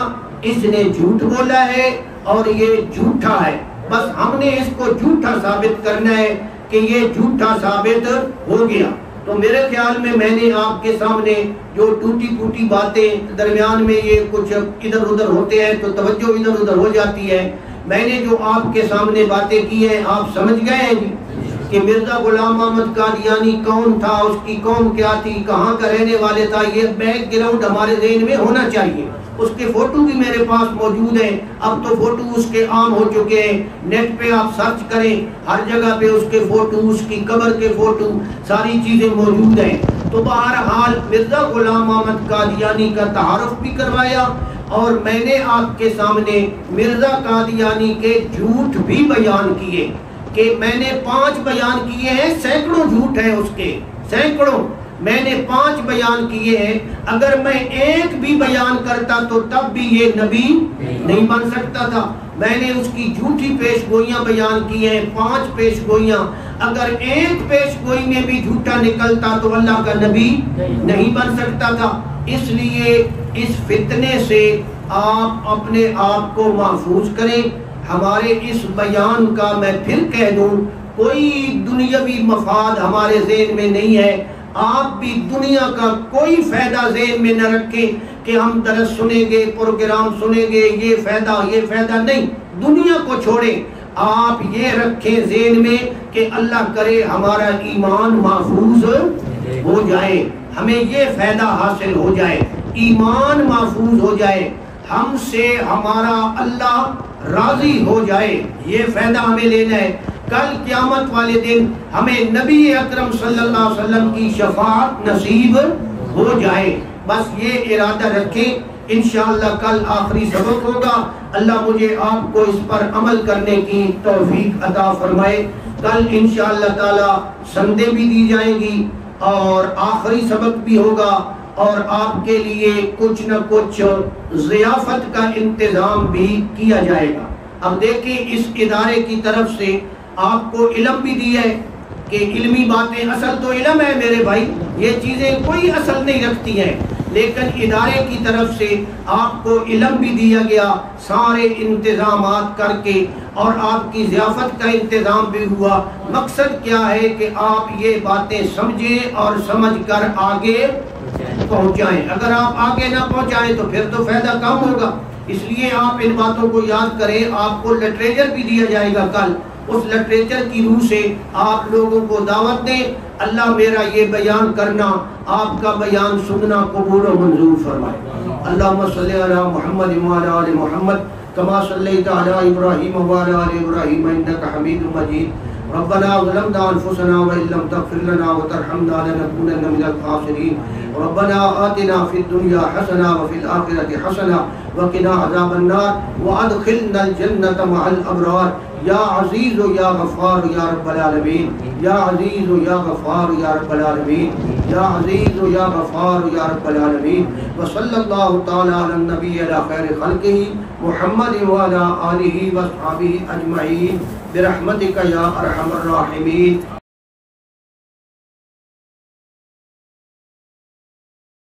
Speaker 1: اس نے جھوٹ بولا ہے اور یہ جھوٹا ہے، بس ہم نے اس کو جھوٹا ثابت کرنا ہے کہ یہ جھوٹا ثابت ہو گیا۔ تو میرے خیال میں نے آپ کے سامنے جو ٹوٹی پھوٹی باتیں درمیان میں یہ کچھ ادھر ادھر ہوتے ہیں تو توجہ ادھر ادھر ہو جاتی ہے، میں نے جو آپ کے سامنے باتیں کی ہیں آپ سمجھ گئے ہیں جی کہ مرزا غلام احمد قادیانی کون تھا، اس کی قوم کیا تھی، کہاں کا رہنے والے تھا، یہ بیک گراؤنڈ ہمارے ذہن میں ہونا چاہیے۔ اس کے فوٹو بھی میرے پاس موجود ہیں، اب تو فوٹو اس کے عام ہو چکے ہیں، نیٹ پہ آپ سرچ کریں، ہر جگہ پہ اس کے فوٹو، اس کی قبر کے فوٹو، ساری چیزیں موجود ہیں۔ تو بہرحال مرزا غلام احمد قادیانی کا تعارف بھی کروایا، اور میں نے آپ کے سامنے مرزا قادیانی کے جھوٹ بھی بیان کیے کہ میں نے 5 بیان کیے ہیں، سینکڑوں جھوٹ ہیں اس کے، سینکڑوں، میں نے 5 بیان کیے ہیں، اگر میں ایک بھی بیان کرتا تو تب بھی یہ نبی نہیں بن سکتا تھا۔ میں نے اس کی جھوٹی پیش گوئیاں بیان کی ہیں، 5 پیش گوئیاں، اگر ایک پیش گوئی میں بھی جھوٹا نکلتا تو اللہ کا نبی نہیں بن سکتا تھا۔ اس لیے اس فتنے سے آپ اپنے آپ کو محفوظ کریں۔ ہمارے اس بیان کا میں پھر کہہ دوں، کوئی دنیاوی مفاد ہمارے ذہن میں نہیں ہے، آپ بھی دنیا کا کوئی فائدہ ذہن میں نہ رکھیں کہ ہم درس سنیں گے، پروگرام سنیں گے، یہ فائدہ نہیں، دنیا کو چھوڑیں، آپ یہ رکھیں ذہن میں کہ اللہ کرے ہمارا ایمان محفوظ ہو جائے، ہمیں یہ فائدہ حاصل ہو جائے، ایمان محفوظ ہو جائے، ہم سے ہمارا اللہ راضی ہو جائے، یہ فائدہ ہمیں لینا ہے۔ کل قیامت والے دن ہمیں نبی اکرم صلی اللہ علیہ وسلم کی شفاعت نصیب ہو جائے، بس یہ ارادہ رکھیں۔ انشاءاللہ کل آخری سبق ہوگا، اللہ مجھے آپ کو اس پر عمل کرنے کی توفیق عطا فرمائے۔ کل انشاءاللہ تعالی سندیں بھی دی جائیں گی اور آخری سبق بھی ہوگا، اور آپ کے لیے کچھ نہ کچھ ضیافت کا انتظام بھی کیا جائے گا۔ اب دیکھیں اس ادارے کی طرف سے آپ کو علم بھی دیا ہے کہ علمی باتیں، اصل تو علم ہے میرے بھائی، یہ چیزیں کوئی اصل نہیں رکھتی ہیں، لیکن ادارے کی طرف سے آپ کو علم بھی دیا گیا، سارے انتظامات کر کے، اور آپ کی ضیافت کا انتظام بھی ہوا۔ مقصد کیا ہے کہ آپ یہ باتیں سمجھیں اور سمجھ کر آگے پہنچائیں۔ اگر آپ آگے نہ پہنچائیں تو پھر تو فائدہ کم ہوگا، اس لیے آپ ان باتوں کو یاد کریں۔ آپ کو لٹریچر بھی دیا جائے گا کل، اس لٹریچر کی روح سے آپ لوگوں کو دعوت دیں۔ اللہ میرا یہ بیان کرنا، آپ کا بیان سننا قبول و منظور فرمائے۔ اللہم صلی علی محمد وعلی آل محمد کما صلیت علی ابراہیم وعلی آل ابراہیم انک حمید مجید۔ ربنا ظلمنا انفسنا وان لم تغفر لنا وترحمنا لنكونن من الخاسرین۔ ربنا آتنا فی الدنیا حسنہ وفی الآخرۃ حسنہ وقنا عذاب النار وادخلنا الجنۃ مع الابرار۔ یا عزیز و یا غفار یا رب العالمین، یا عزیز و یا غفار یا رب العالمین، یا عزیز و یا غفار یا رب العالمین۔ وصلی اللہ تعالی علی النبی علی خیر خلقہ محمد وعلی آلہ وصحبہ اجمعین برحمتک یا ارحم الراحمین۔